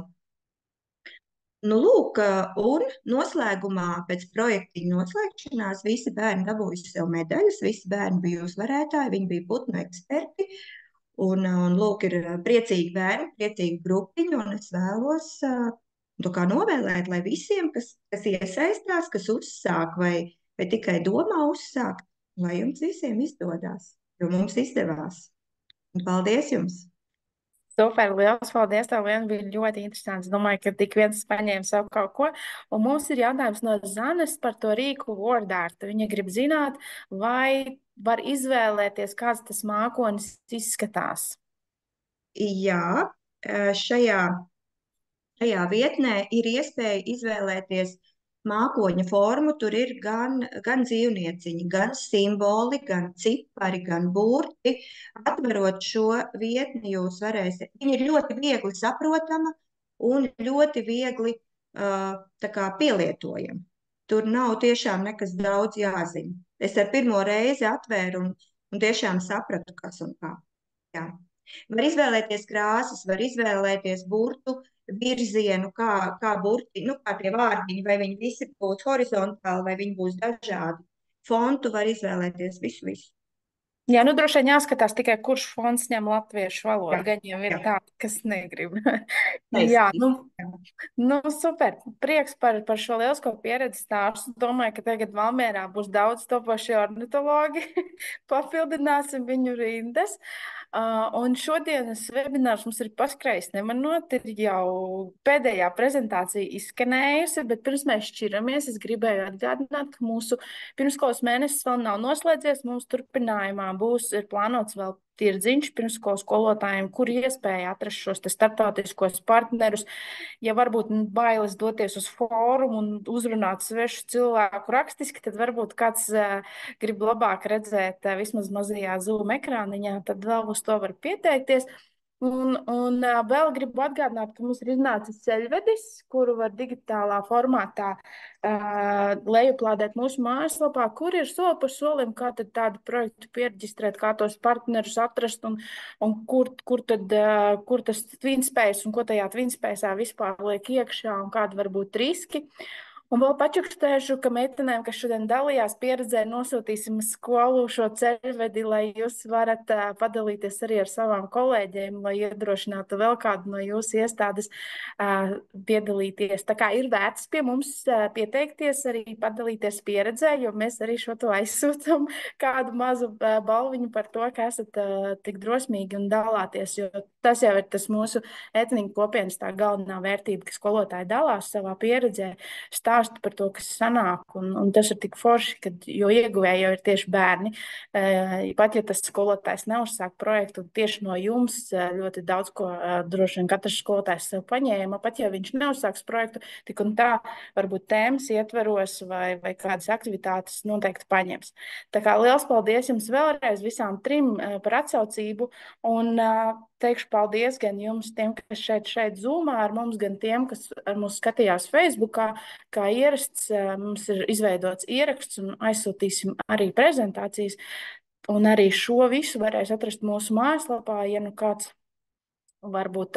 Nu, lūk, un noslēgumā pēc projektiņa noslēgšanās visi bērni dabūjuši sev medaļas, visi bērni bija uzvarētāji, viņi bija putnu eksperti, un lūk, ir priecīgi bērni, priecīgi grupiņi, un es vēlos to kā novēlēt, lai visiem, kas iesaistās, kas uzsāk vai tikai domā uzsākt, lai jums visiem izdodās, jo mums izdevās. Paldies jums! Super, liels paldies tev, Liena, bija ļoti interesants. Domāju, ka tik viens paņēma savu kaut ko. Un mums ir jautājums no Zanes par to rīku WordArt. Viņa grib zināt, vai var izvēlēties, kāds tas mākonis izskatās. Jā, šajā vietnē ir iespēja izvēlēties mākoņa formu. Tur ir gan dzīvnieciņi, gan simboli, gan cipari, gan burti. Atverot šo vietni, jūs varēsiet. Viņa ir ļoti viegli saprotama un ļoti viegli tā kā pielietojama. Tur nav tiešām nekas daudz jāzina. Es ar pirmo reizi atvēru un tiešām sapratu, kas un kā. Jā. Var izvēlēties krāsas, var izvēlēties burtu virzienu, kā burti, kā tie vārdiņi, vai viņi visi būs horizontāli, vai viņi būs dažādi. Fontu var izvēlēties visu. Jā, nu droši vien jāskatās tikai, kurš fonts ņem latviešu valodu. Jā, Gan jau ir jā. tādi, kas negrib. Jā, nu super. Prieks par šo lielisko pieredzi stāstu. Domāju, ka tagad Valmierā būs daudz topošie ornitologi. Papildināsim viņu rindas. Un šodienas webinārs mums ir paskrējis nemanot, ir jau pēdējā prezentācija izskanējusi, bet pirms mēs šķiramies, es gribēju atgādināt, ka mūsu pirmskolas mēnesis vēl nav noslēdzies. Mums turpinājumā ir plānots vēl tirdziņš pirmskolas skolotājiem, kur iespēja atrast šos starptautiskos partnerus. Ja varbūt bailes doties uz fórumu un uzrunāt svešu cilvēku rakstiski, tad varbūt kāds grib labāk redzēt vismaz mazajā Zoom ekrāniņā, tad vēl uz to var pieteikties. Un vēl gribu atgādināt, ka mums ir iznācis ceļvedis, kuru var digitālā formātā lejuplādēt mūsu mājaslapā, kur ir soli pa solim, kā tad tādu projektu pieregistrēt, kā tos partnerus atrast un kur tas TwinSpace un ko tajā TwinSpaceā vispār liek iekšā un kādi var būt riski. Un vēl pačukstēšu, ka meitenēm, kas šodien dalījās pieredzē, nosūtīsim skolu šo ceļvedi, lai jūs varat padalīties arī ar savām kolēģiem, lai iedrošinātu vēl kādu no jūsu iestādes piedalīties. Tā kā ir vērts pie mums pieteikties, arī padalīties pieredzē, jo mēs arī šo to aizsūtam kādu mazu balviņu par to, ka esat tik drosmīgi un dalāties, jo tas jau ir tas mūsu etniku kopienas tā galvenā vērtība, ka skolotāji dalās savā pieredzē, stāsta par to, kas sanāk, un tas ir tik forši, jo ieguvēji jau ir tieši bērni. Pat, ja tas skolotājs neuzsāk projektu, tieši no jums ļoti daudz ko droši vien katrs skolotājs sev paņēma, pat ja viņš neuzsāks projektu, tik un tā varbūt tēmas ietveros vai kādas aktivitātes noteikti paņems. Tā kā liels paldies jums vēlreiz visām trim par atsaucību, un teikšu paldies gan jums, tiem, kas šeit Zoomā ar mums, gan tiem, kas ar mums skatījās Facebookā. Kā ierasts, mums ir izveidots ieraksts un aizsūtīsim arī prezentācijas. Un arī šo visu varēs atrast mūsu mājaslapā, ja nu kāds varbūt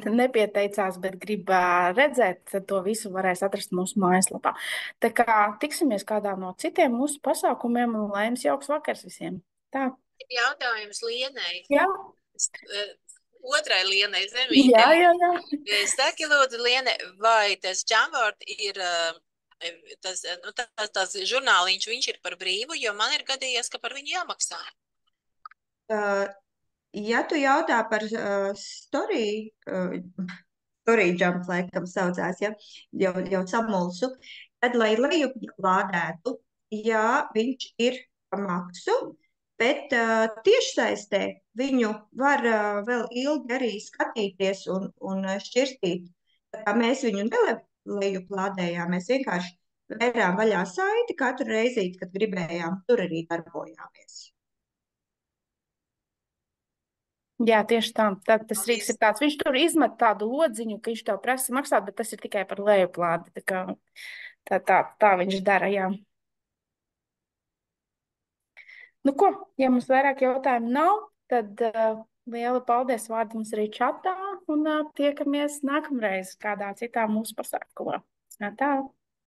nepieteicās, bet grib redzēt, tad to visu varēs atrast mūsu mājaslapā. Tā kā tiksimies kādā no citiem mūsu pasākumiem un lai jums jauks vakars visiem. Tā. Jautājums Lienai. Jā. Otrai Lienai Zemītei. Jā. Saki, lūdzu, Liene, vai tas Jamboard ir Tas žurnāliņš, viņš ir par brīvu, jo man ir gadījies, ka par viņu jāmaksā. Ja tu jautā par story jump, laikam saucās, ja, jau samulsu, tad, lai lejuplādētu, jā, viņš ir par maksu, bet tiešsaistē viņu var vēl ilgi arī skatīties un šķirstīt. Tā kā mēs viņu nelejuplādējām, mēs vienkārši vērām vaļā saiti katru reizīti, kad gribējām, tur arī darbojāmies. Jā, tieši tā. Tad tas rīks Paldies. ir tāds, viņš tur izmet tādu lodziņu, ka viņš tev prasa maksāt, bet tas ir tikai par lejuplādi. Tā viņš dara, jā. Nu ko, ja mums vairāk jautājumu nav, tad liela paldies vārdu mums arī čatā un tiekamies nākamreiz kādā citā mūsu pasākumā. Tā.